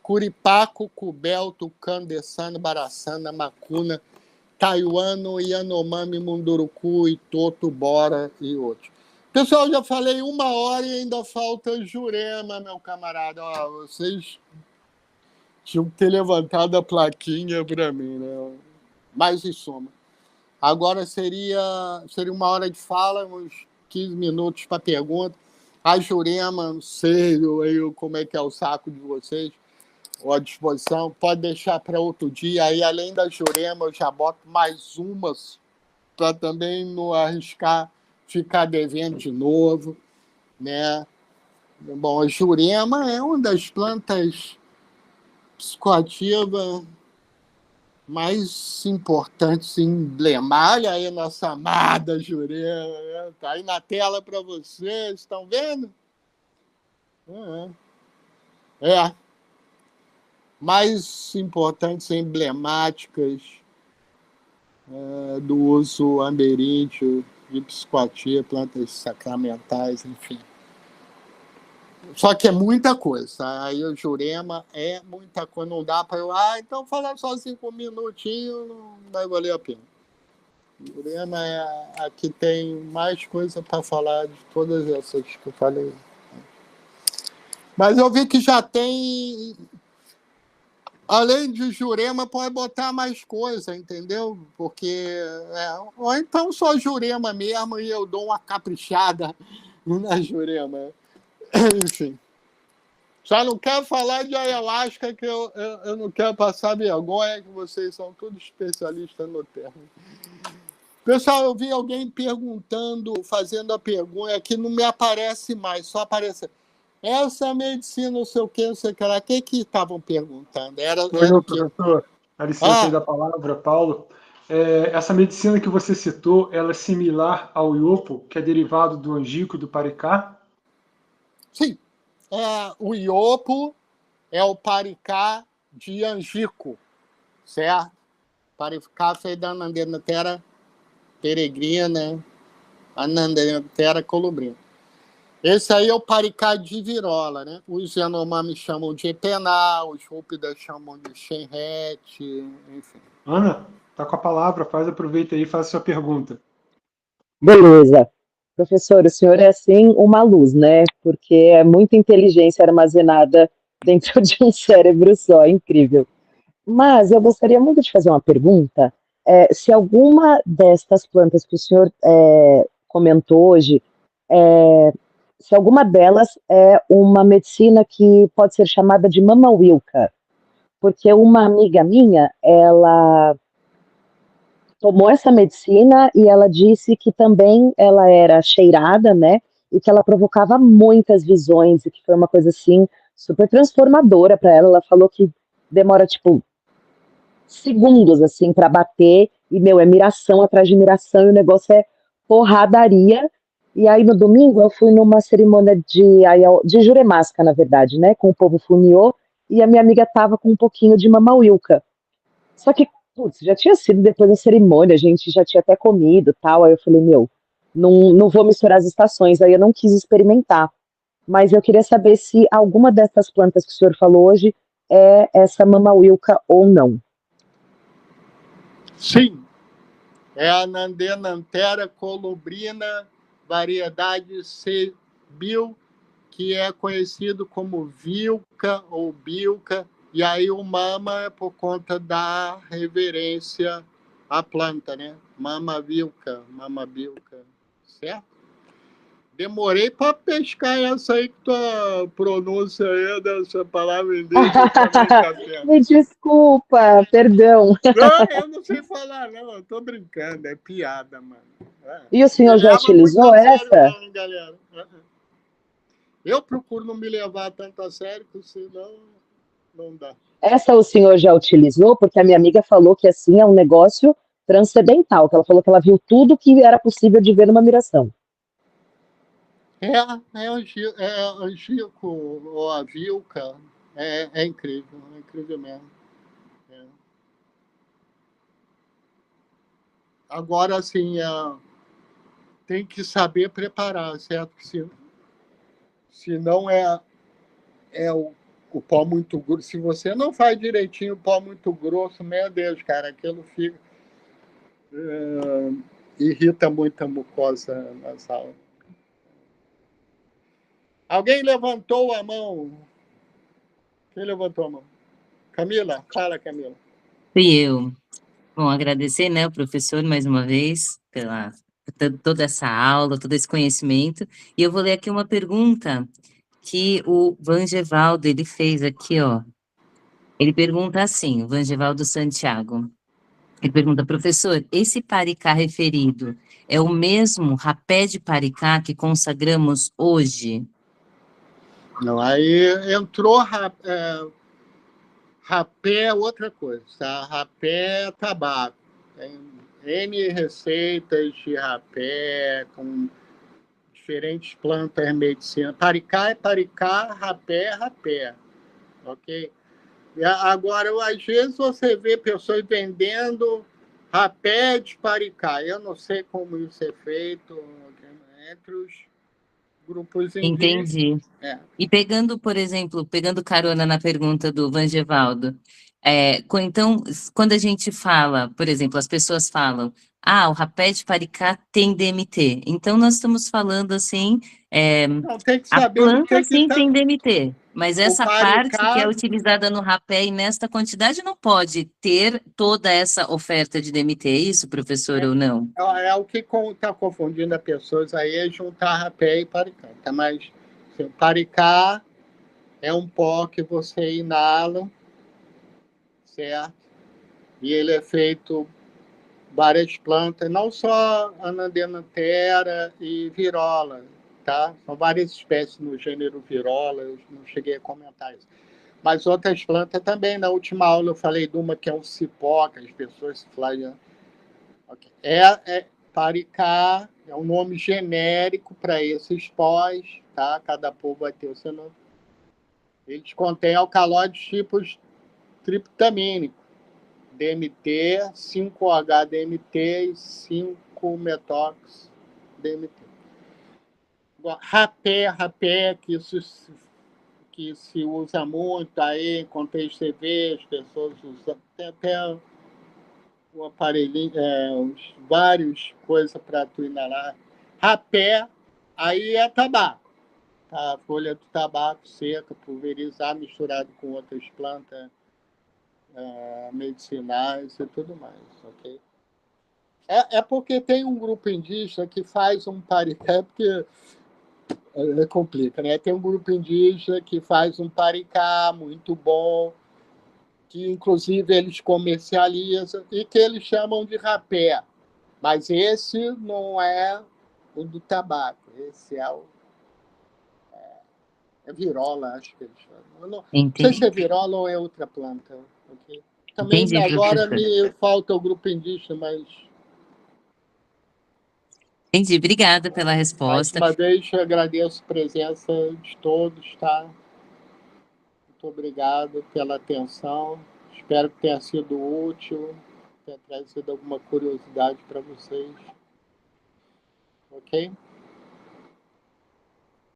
S2: Curipaco, Cubel, Tucano, Dessana, Baraçana, Macuna, Taiwano, Yanomami, Munduruku, Itoto, Bora e outros. Pessoal, já falei 1 hora e ainda falta Jurema, meu camarada. Vocês tinham que ter levantado a plaquinha para mim, né? Mas, em suma, agora seria 1 hora de fala, uns 15 minutos para pergunta. A Jurema, não sei como é que é o saco de vocês, ou à disposição, pode deixar para outro dia. Aí, além da Jurema, eu já boto mais umas para também não arriscar ficar devendo de novo, né? Bom, a Jurema é uma das plantas psicoativas mais importantes emblemáticos. Olha aí nossa amada Jurema, está aí na tela para vocês, estão vendo? Mais importantes e emblemáticas do uso ameríndio de psicoatria, plantas sacramentais, enfim. Só que é muita coisa, tá? Aí o Jurema é muita coisa, não dá para eu... então falar só 5 minutinhos não vai valer a pena. Jurema é a que tem mais coisa para falar de todas essas que eu falei. Mas eu vi que já tem... Além de Jurema, pode botar mais coisa, entendeu? Porque... ou então só Jurema mesmo e eu dou uma caprichada na Jurema. Enfim. Só não quero falar de ayahuasca, que eu não quero passar vergonha, que vocês são todos especialistas no termo. Pessoal, eu vi alguém perguntando, fazendo a pergunta, que não me aparece mais, só aparece... Essa medicina, não sei o que, não sei o que lá. O que estavam perguntando? Era
S3: professor. A licença aí da palavra, Paulo. Essa medicina que você citou, ela é similar ao iopo, que é derivado do angico e do paricá?
S2: Sim. O iopo é o paricá de angico, certo? Paricá foi da Anandenantera peregrina, Anandenantera colubrina. Esse aí é o paricá de virola, né? Os Yanomami chamam de epenal, os Rúpidas chamam de xenrete, enfim.
S3: Ana, tá com a palavra, aproveita aí e faz a sua pergunta.
S4: Beleza. Professor, o senhor é assim uma luz, né? Porque é muita inteligência armazenada dentro de um cérebro só, é incrível. Mas eu gostaria muito de fazer uma pergunta. Se alguma destas plantas que o senhor comentou hoje, se alguma delas é uma medicina que pode ser chamada de mamawilca, porque uma amiga minha, ela tomou essa medicina e ela disse que também ela era cheirada, né, e que ela provocava muitas visões e que foi uma coisa assim super transformadora para ela. Ela falou que demora tipo segundos assim para bater e é miração atrás de miração e o negócio é porradaria. E aí no domingo eu fui numa cerimônia de Juremasca, na verdade, né, com o povo Funiô, e a minha amiga tava com um pouquinho de mamauilca. Só que, putz, já tinha sido depois da cerimônia, a gente já tinha até comido e tal, aí eu falei, não vou misturar as estações, aí eu não quis experimentar. Mas eu queria saber se alguma dessas plantas que o senhor falou hoje é essa mamauilca ou não.
S2: Sim, é a Anandenantera colubrina, variedade Cebil, que é conhecido como vilca ou bilca, e aí o mama é por conta da reverência à planta, né? Mama vilca, certo? Demorei para pescar essa aí, que tua pronúncia aí dessa palavra indígena também tá certo.
S4: Me desculpa, perdão.
S2: Não, eu não sei falar, não. Eu tô brincando, é piada, mano.
S4: E o senhor já utilizou essa?
S2: Não, galera. Eu procuro não me levar tanto a sério, porque senão não dá.
S4: Essa o senhor já utilizou? Porque a minha amiga falou que assim é um negócio transcendental, que ela falou que ela viu tudo que era possível de ver numa miração.
S2: É angico, ou a vilca, é incrível mesmo. Agora, assim, tem que saber preparar, certo? Se não é o pó muito grosso, se você não faz direitinho o pó muito grosso, meu Deus, cara, aquilo fica... irrita muito a mucosa nasal. Alguém levantou a mão? Quem levantou a mão? Camila? Fala, Camila.
S1: Fui eu. Bom, agradecer, né, o professor mais uma vez por toda essa aula, todo esse conhecimento. E eu vou ler aqui uma pergunta que o Vangevaldo, ele fez aqui, ó. Ele pergunta assim, o Vangevaldo Santiago. Ele pergunta, professor, esse paricá referido é o mesmo rapé de paricá que consagramos hoje?
S2: Não, aí entrou rapé é outra coisa, tá? Rapé é tabaco. Tem N receitas de rapé com diferentes plantas medicina. Paricá é paricá, rapé é rapé, ok? Agora, às vezes você vê pessoas vendendo rapé de paricá. Eu não sei como isso é feito entre os grupos indígenas.
S1: Entendi. E pegando, por exemplo, pegando carona na pergunta do Vangevaldo, então, quando a gente fala, por exemplo, as pessoas falam, o rapé de Paricá tem DMT. Então, nós estamos falando assim,
S2: Não, tem que
S1: a
S2: saber o
S1: planta
S2: que
S1: sim
S2: está.
S1: tem DMT, mas
S2: O
S1: essa parte que é
S2: paricá
S1: utilizada no rapé e nesta quantidade não pode ter toda essa oferta de DMT, é isso, professor, ou não?
S2: é o que está confundindo as pessoas aí, é juntar rapé e paricá. Tá? Mas assim, paricá é um pó que você inala, certo? E ele é feito várias plantas, não só anadenantera e virola, tá? São várias espécies no gênero virola, eu não cheguei a comentar isso. Mas outras plantas também. Na última aula eu falei de uma que é um cipó, que as pessoas se flagam. Okay. Paricá é um nome genérico para esses pós, tá? Cada povo vai ter o seu nome. Eles contêm alcaloides tipos triptamínicos. DMT, 5-HDMT e 5-metox-DMT. Rapé, que se usa muito aí em contexto CV, as pessoas usam, tem até o aparelhinho, várias coisas para tu inalar. Rapé, aí é tabaco. Tá? A folha do tabaco seca, pulverizar, misturado com outras plantas medicinais e tudo mais, ok? É porque tem um grupo indígena que faz um paricá, porque complica, né? Tem um grupo indígena que faz um paricá muito bom, que inclusive eles comercializam e que eles chamam de rapé. Mas esse não é o do tabaco, esse é virola, acho que eles chamam. Não sei se é virola ou é outra planta. Okay? Também
S1: Entendi,
S2: agora
S1: professor.
S2: me falta o grupo indígena, mas
S1: Entendi, obrigada pela
S2: mais
S1: resposta.
S2: uma vez agradeço a presença de todos, tá? Muito obrigado pela atenção. Espero que tenha sido útil, tenha trazido alguma curiosidade para vocês. Ok?